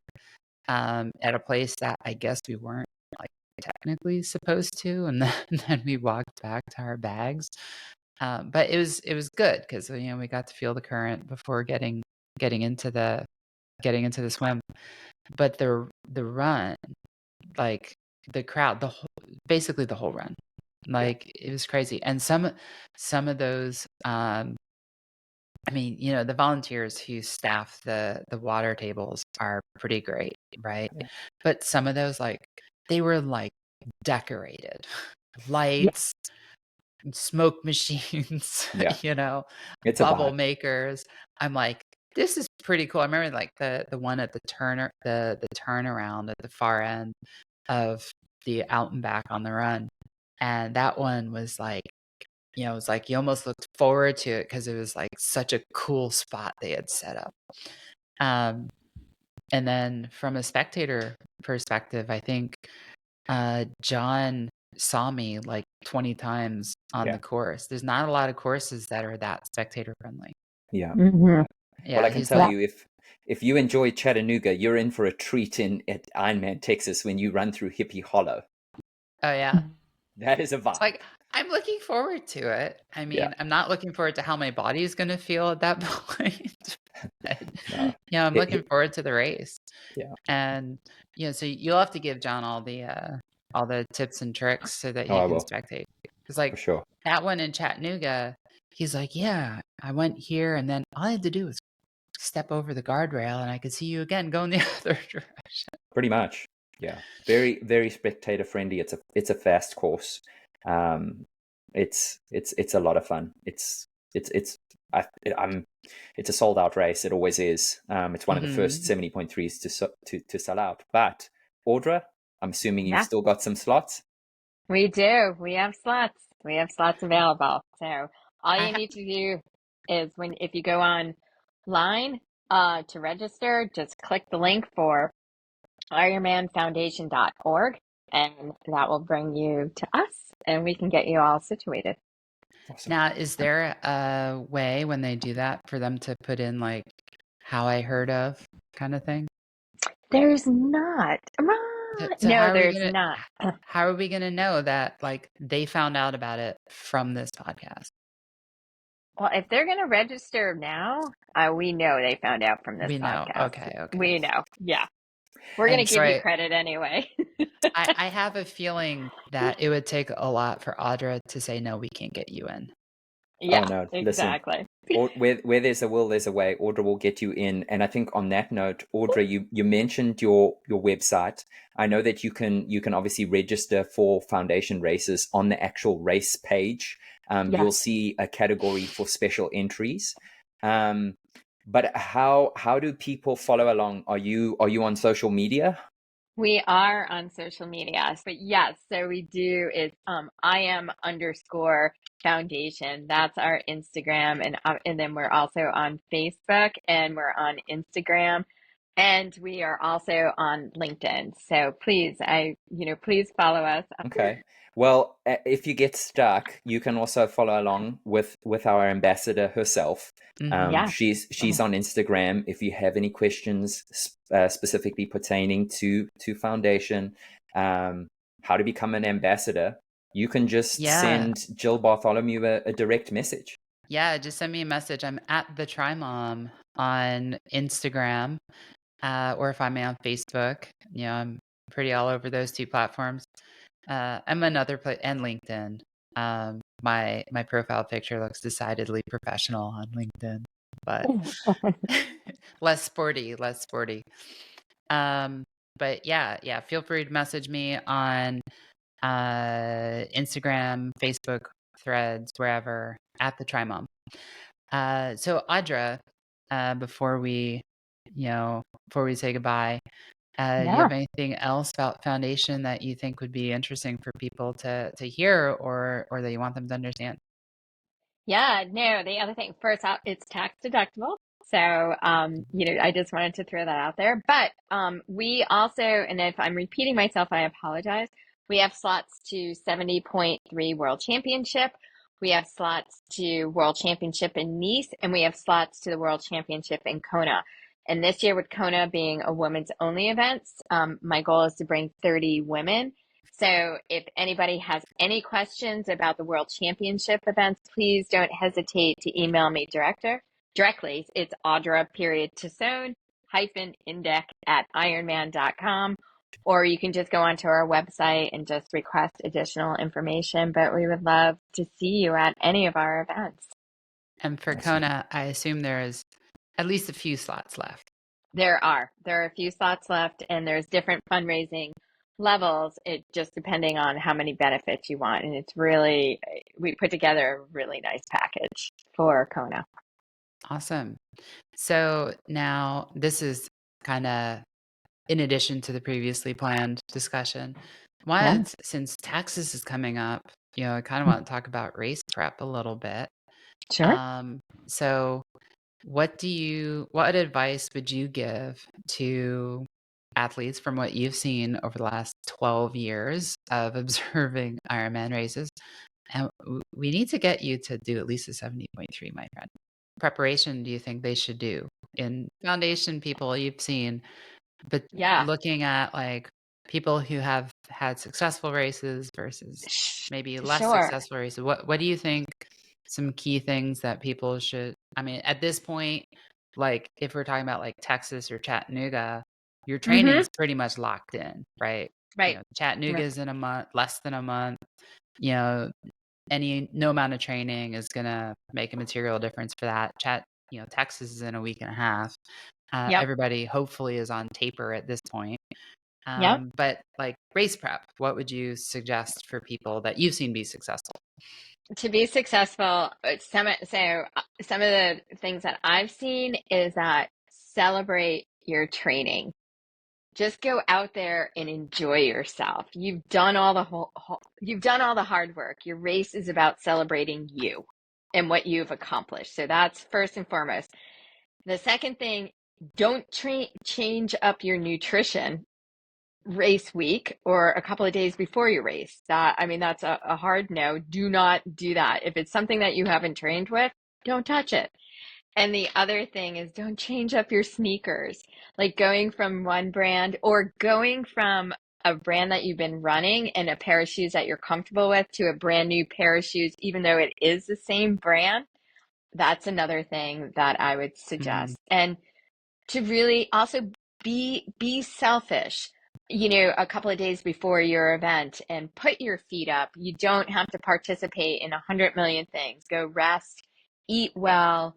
at a place that I guess we weren't like technically supposed to, and then we walked back to our bags. But it was good because we got to feel the current before getting into the swim. But the run, like the crowd, basically the whole run, like it was crazy. And some of those, I mean, the volunteers who staff the water tables are pretty great, right? Yeah. But some of those, like, they were like decorated, Yeah. lights, smoke machines, Yeah. It's a bubble vibe. makers. I'm like, this is pretty cool. I remember like the one at the turnaround at the far end of the out and back on the run. And that one was like, it was like you almost looked forward to it because it was like such a cool spot they had set up. And then from a spectator perspective, I think John saw me like 20 times on the course. There's not a lot of courses that are that spectator friendly. Yeah. Mm-hmm. Yeah, Well, I can tell you, if you enjoy Chattanooga, you're in for a treat at Ironman Texas when you run through Hippie Hollow. Oh yeah, That is a vibe. like I'm looking forward to it. I mean, Yeah. I'm not looking forward to how my body is going to feel at that point. But, No. I'm looking forward to the race. Yeah. And so you'll have to give John all the tips and tricks so that Oh, he I can will. spectate. Because For like sure. that one in Chattanooga, he's like, yeah, I went here and then all I had to do was step over the guardrail and I could see you again going the other direction. Pretty much. Yeah. Very, very spectator friendly. It's a fast course. It's a lot of fun. It's a sold out race. It always is. It's one of the first 70.3s to sell out. But Audra, I'm assuming you've still got some slots. We do. We have slots. We have slots available. So all you need to do is if you go online to register, just click the link for ironmanfoundation.org and that will bring you to us and we can get you all situated. Awesome. Now, is there a way when they do that for them to put in like how I heard of kind of thing? There's not. So No, there's not. How are we going to know that like they found out about it from this podcast? Well, if they're going to register now, we know they found out from this podcast. Okay. We know. Yeah. We're going to give you credit anyway. I have a feeling that it would take a lot for Audra to say, no, we can't get you in. Yeah, oh, no. exactly. Listen, where there's a will, there's a way. Audra will get you in. And I think on that note, Audra, you mentioned your website. I know that you can obviously register for foundation races on the actual race page. Yes. You'll see a category for special entries. But how do people follow along? Are you on social media? We are on social media, but yes, so we do is IM_foundation. That's our Instagram, and then we're also on Facebook and we're on Instagram. And we are also on LinkedIn. So please, please follow us. Okay. Well, if you get stuck, you can also follow along with our ambassador herself. Mm-hmm. Yeah. She's on Instagram. If you have any questions specifically pertaining to foundation, how to become an ambassador, you can just send Jill Bartholomew a direct message. Yeah, just send me a message. I'm at the Try Mom on Instagram, or if I'm on Facebook. I'm pretty all over those two platforms. I'm another place, and LinkedIn. My profile picture looks decidedly professional on LinkedIn, but less sporty. But yeah, feel free to message me on Instagram, Facebook, Threads, wherever, at the Try Mom. So Audra, before we say goodbye, do you have anything else about foundation that you think would be interesting for people to hear, or that you want them to understand? Yeah, no, the other thing, first out, it's tax deductible. So, I just wanted to throw that out there. But we also, and if I'm repeating myself, I apologize. We have slots to 70.3 World Championship. We have slots to World Championship in Nice, and we have slots to the World Championship in Kona. And this year, with Kona being a women's only event, my goal is to bring 30 women. So if anybody has any questions about the World Championship events, please don't hesitate to email me directly. It's Audra Tassone -index@ironman.com, or you can just go onto our website and just request additional information. But we would love to see you at any of our events. And for Kona, I assume there is at least a few slots left. There are a few slots left, and there's different fundraising levels, it just depending on how many benefits you want. And it's really, we put together a really nice package for Kona. Awesome. So now this is kind of in addition to the previously planned discussion. Since Texas is coming up, I kind of want to talk about race prep a little bit. Sure. So what advice would you give to athletes from what you've seen over the last 12 years of observing Ironman races? And we need to get you to do at least a 70.3, my friend. Preparation do you think they should do in foundation people you've seen, but looking at like people who have had successful races versus maybe less successful races, what do you think some key things that people should, I mean, at this point, like if we're talking about like Texas or Chattanooga, your training is pretty much locked in, right? Right. Chattanooga is in a month, less than a month. No amount of training is going to make a material difference for that. Texas is in a week and a half. Everybody hopefully is on taper at this point. But like race prep, what would you suggest for people that you've seen be successful? To be successful, some of the things that I've seen is that celebrate your training. Just go out there and enjoy yourself. You've done all the hard work. Your race is about celebrating you and what you've accomplished. So that's first and foremost. The second thing, don't change up your nutrition race week or a couple of days before your race. That's a hard no. Do not do that. If it's something that you haven't trained with, don't touch it. And the other thing is don't change up your sneakers. Like going from one brand or going from a brand that you've been running and a pair of shoes that you're comfortable with to a brand new pair of shoes, even though it is the same brand. That's another thing that I would suggest. And to really also be selfish, a couple of days before your event and put your feet up. You don't have to participate in 100 million things. Go rest, eat well,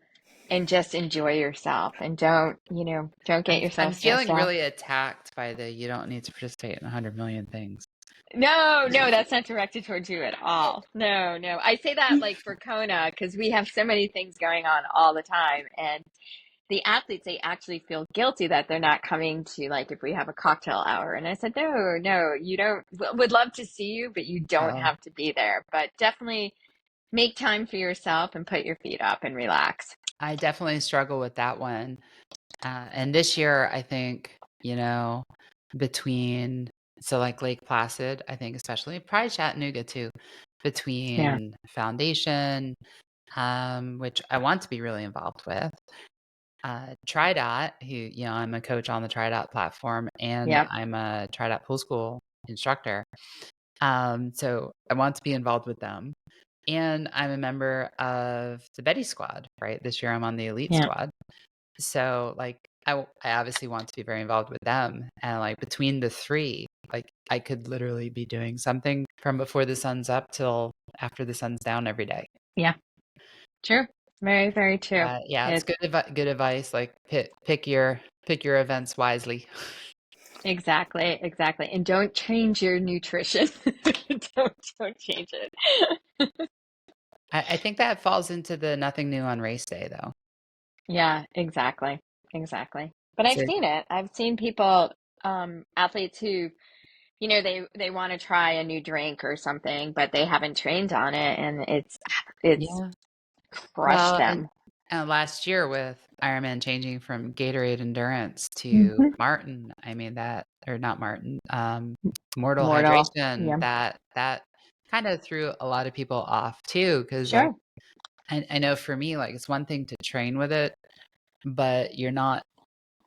and just enjoy yourself. And don't get yourself I'm feeling stressed out. really attacked by you don't need to participate in 100 million things. No, that's not directed towards you at all. No. I say that like for Kona because we have so many things going on all the time. And the athletes, they actually feel guilty that they're not coming to, like, if we have a cocktail hour. And I said, no, you don't, would love to see you, but you don't have to be there. But definitely make time for yourself and put your feet up and relax. I definitely struggle with that one. And this year, I think, between, so like Lake Placid, I think especially, probably Chattanooga too, Yeah. between Foundation, which I want to be really involved with, TriDot, who, I'm a coach on the TriDot platform, and Yep. I'm a TriDot pool school instructor. So I want to be involved with them. And I'm a member of the Betty Squad, right? This year I'm on the Elite Yeah. Squad. So like I obviously want to be very involved with them. And like between the three, like I could literally be doing something from before the sun's up till after the sun's down every day. Yeah. True. Very, very true. Yeah, it's good advice. Like pick your events wisely. Exactly. Exactly. And don't change your nutrition. Don't change it. I think that falls into the nothing new on race day though. Yeah, exactly. Exactly. But I've So, seen it. I've seen people, athletes who, they want to try a new drink or something, but they haven't trained on it, and it's yeah. crushed Well, them. and last year with Ironman changing from Gatorade Endurance to Mhm. Martin, I mean that, or not Martin, Mortal Mortal. Hydration, Yeah. that kind of threw a lot of people off too, because like Sure. I know for me, like it's one thing to train with it, but you're not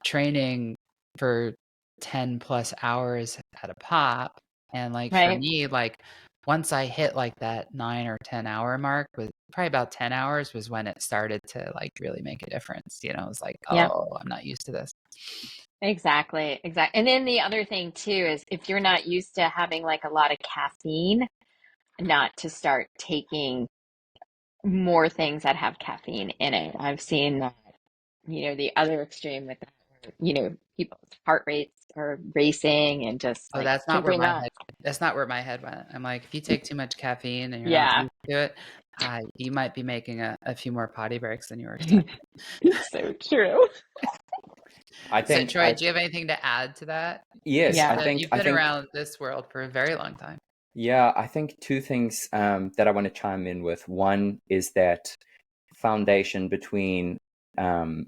training for 10 plus hours at a pop. And like for Right. me, like once I hit like that 9 or 10 hour mark, with probably about 10 hours was when it started to like really make a difference. It was like, Yeah. oh, I'm not used to this. Exactly. Exactly. And then the other thing too is if you're not used to having like a lot of caffeine, not to start taking more things that have caffeine in it. I've seen that, the other extreme with that, people's heart rates are racing and just Oh, like simply not. that's not where my head went. I'm like, if you take too much caffeine and you're not Yeah, used to it, you might be making a few more potty breaks than you were expecting. so true. I So think, Troy, do you have anything to add to that? yes, Yeah. You've been around this world for a very long time. yeah, I think two things that I want to chime in with. One is that foundation between um,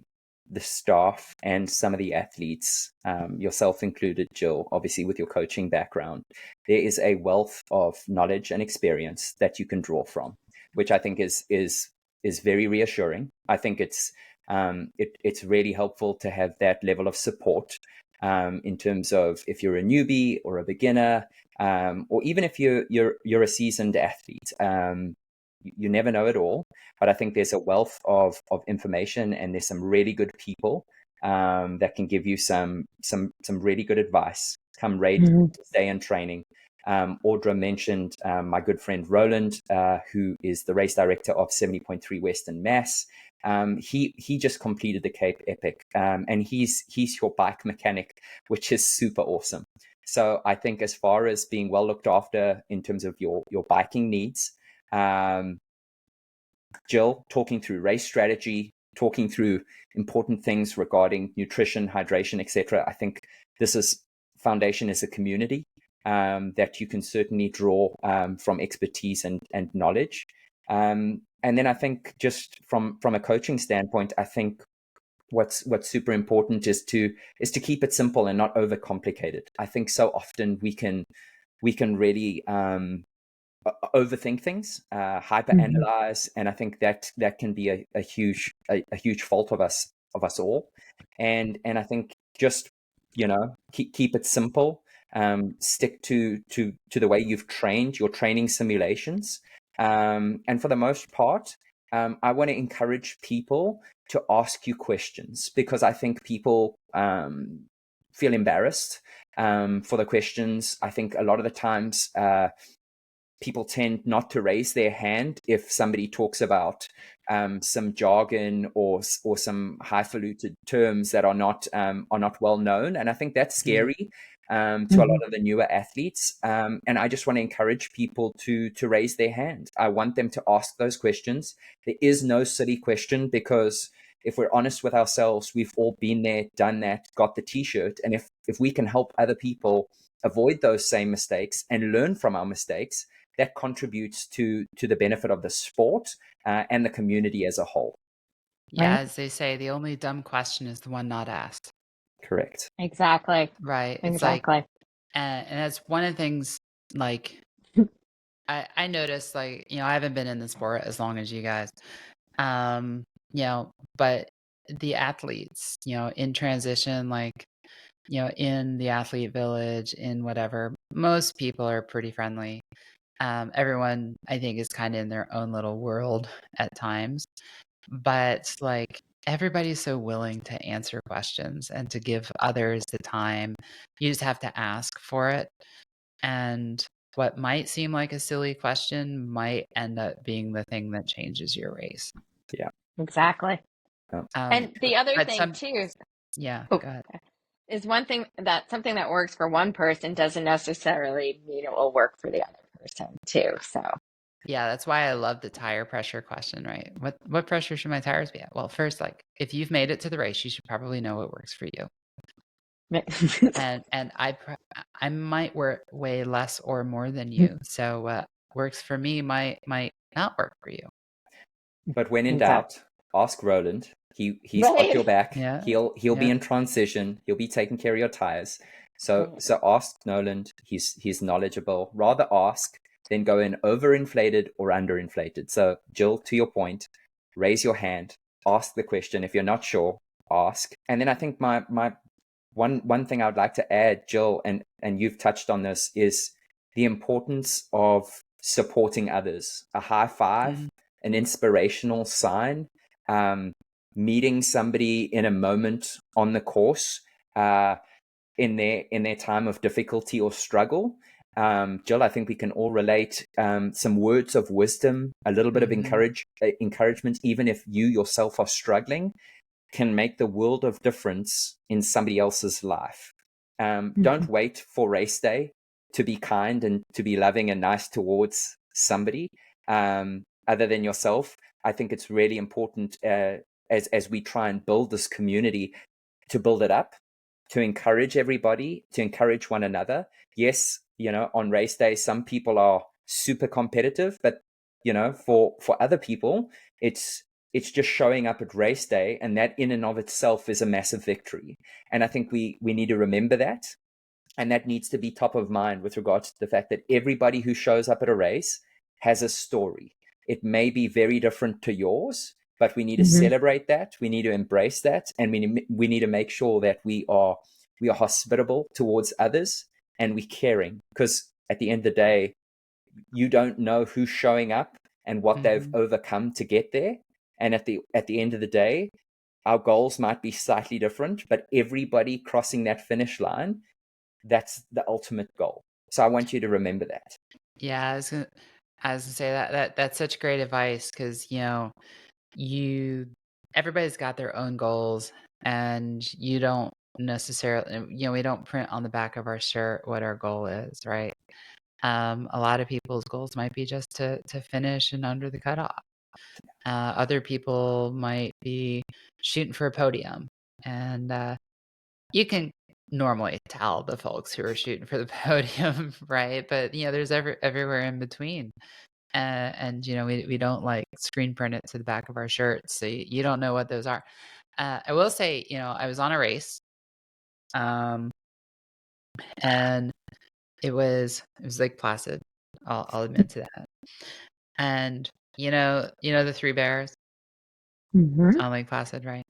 the staff and some of the athletes, yourself included, Jill, obviously with your coaching background, there is a wealth of knowledge and experience that you can draw from, which I think is very reassuring. I think it's really helpful to have that level of support in terms of if you're a newbie or a beginner, or even if you're a seasoned athlete. You never know it all, but I think there's a wealth of information, and there's some really good people that can give you some really good advice come race Mhm. day and training. Audra mentioned my good friend Roland, who is the race director of 70.3 Western Mass. He just completed the Cape Epic, and he's your bike mechanic, which is super awesome. So I think as far as being well looked after in terms of your biking needs, Jill talking through race strategy, talking through important things regarding nutrition, hydration, etc. I think this foundation is a community that you can certainly draw from expertise and knowledge. And then I think just from a coaching standpoint, I think what's super important is to keep it simple and not overcomplicate it. I think so often we can really overthink things, Mhm. hyperanalyze, and I think that can be a huge fault of us all. And I think just keep it simple. Stick to the way you've trained your training simulations, and for the most part, I want to encourage people to ask you questions, because I think people feel embarrassed for the questions. I think a lot of the times people tend not to raise their hand if somebody talks about some jargon or some highfalutin terms that are not well known, and I think that's scary to a Mhm. lot of the newer athletes. And I just want to encourage people to raise their hand. I want them to ask those questions. There is no silly question, because if we're honest with ourselves, we've all been there, done that, got the t-shirt, and if we can help other people avoid those same mistakes and learn from our mistakes, that contributes to the benefit of the sport and the community as a whole. Yeah, right? as they say, the only dumb question is the one not asked. Correct. Exactly. Right. It's like, Exactly. and that's one of the things, like, I noticed, like, I haven't been in the sport as long as you guys, um, but the athletes, in transition, like, in the athlete village, in whatever, most people are pretty friendly. Everyone, I think, is kind of in their own little world at times, but like everybody's so willing to answer questions and to give others the time. You just have to ask for it. And what might seem like a silly question might end up being the thing that changes your race. Yeah. Exactly. And the other But thing too, yeah, oh, go ahead. is one thing that something that works for one person doesn't necessarily mean it will work for the other person too. So Yeah, that's why I love the tire pressure question, right? What pressure should my tires be at? Well, first, like if you've made it to the race, you should probably know what works for you. And I might weigh less or more than you, so what works for me might not work for you. But when in doubt, ask Roland. He's got Right. your back. Yeah. He'll be in transition. He'll be taking care of your tires. So ask Noland. He's knowledgeable. Rather ask than go in overinflated or underinflated. So Jill, to your point, raise your hand, ask the question. If you're not sure, ask. And then I think my one thing I would like to add, Jill, and you've touched on this, is the importance of supporting others. A high five, an inspirational sign, meeting somebody in a moment on the course, in their time of difficulty or struggle. Jill, I think we can all relate some words of wisdom, a little bit of encouragement, even if you yourself are struggling, can make the world of difference in somebody else's life. Don't wait for race day to be kind and to be loving and nice towards somebody other than yourself. I think it's really important as we try and build this community, to build it up, to encourage everybody, to encourage one another. Yes, on race day, some people are super competitive, but for other people, it's just showing up at race day, and that in and of itself is a massive victory. And I think we need to remember that, and that needs to be top of mind with regards to the fact that everybody who shows up at a race has a story. It may be very different to yours, but we need to celebrate that. We need to embrace that, and we need to make sure that we are hospitable towards others, and we're caring, because at the end of the day, you don't know who's showing up and what they've overcome to get there. And at the end of the day, our goals might be slightly different, but everybody crossing that finish line, that's the ultimate goal. So I want you to remember that. Yeah, I was gonna say that's such great advice, because everybody's got their own goals, and you don't necessarily, we don't print on the back of our shirt what our goal is, right? A lot of people's goals might be just to finish and under the cutoff. Other people might be shooting for a podium, and you can normally tell the folks who are shooting for the podium, right? But there's everywhere in between. And we don't like screen print it to the back of our shirts, so you don't know what those are. I will say, I was on a race, and it was Lake Placid. I'll admit to that. And the Three Bears on Lake Placid, right?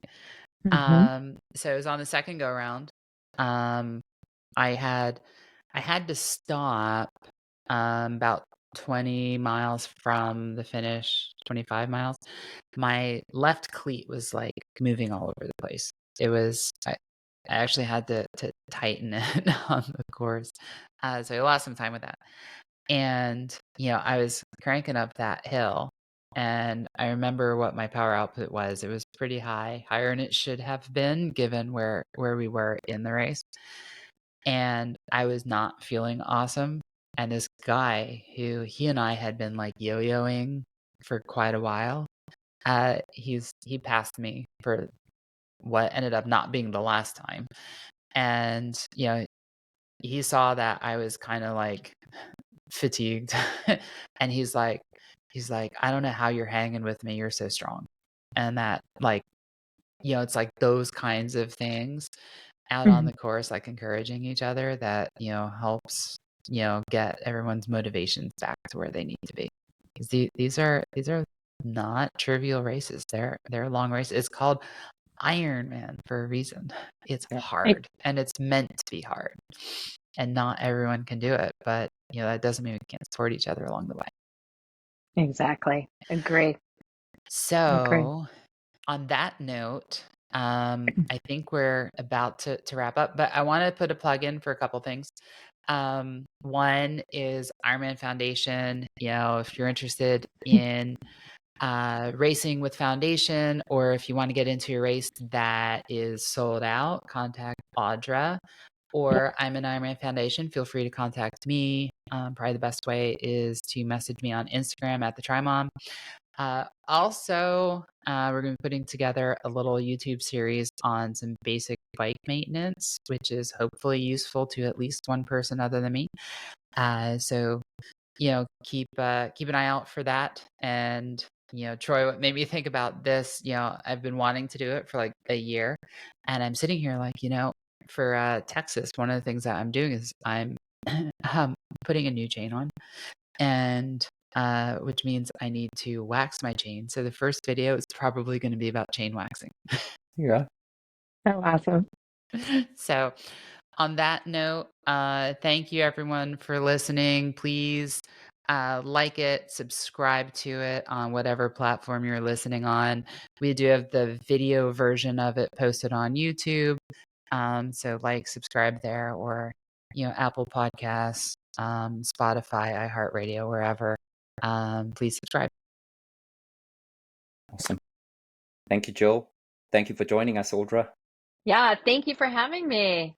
So it was on the second go around. I had to stop about 20 miles from the finish, 25 miles. My left cleat was like moving all over the place. It was, I actually had to tighten it on the course. So I lost some time with that. And, I was cranking up that hill, and I remember what my power output was. It was pretty high, higher than it should have been given where we were in the race. And I was not feeling awesome. And this guy he and I had been like yo-yoing for quite a while, he passed me for what ended up not being the last time. And, he saw that I was kind of like fatigued, and he's like, I don't know how you're hanging with me. You're so strong. and that like, it's like those kinds of things out on Mhm. the course, like encouraging each other that, helps, get everyone's motivations back to where they need to be. 'Cause these are not trivial races. They're long races. It's called Ironman for a reason. It's Yeah. hard and it's meant to be hard. And not everyone can do it, but that doesn't mean we can't support each other along the way. Exactly. Agree. So, on that note, I think we're about to wrap up, but I want to put a plug in for a couple things. One is Ironman Foundation. If you're interested in racing with Foundation, or if you want to get into a race that is sold out, contact Audra. Or I'm an Ironman Foundation. Feel free to contact me. Probably the best way is to message me on Instagram at the TryMom. Also, we're going to be putting together a little YouTube series on some basic bike maintenance, which is hopefully useful to at least one person other than me. So, keep an eye out for that. And, Troy, what made me think about this, I've been wanting to do it for like a year, and I'm sitting here like, for Texas, one of the things that I'm doing is I'm putting a new chain on, and which means I need to wax my chain. So the first video is probably going to be about chain waxing. Yeah. Oh, awesome. So on that note, thank you everyone for listening. Please like it, subscribe to it on whatever platform you're listening on. We do have the video version of it posted on YouTube. So subscribe there, or, Apple Podcasts, Spotify, iHeartRadio, wherever. Please subscribe. Awesome. Thank you, Jill. Thank you for joining us, Audra. Yeah, thank you for having me.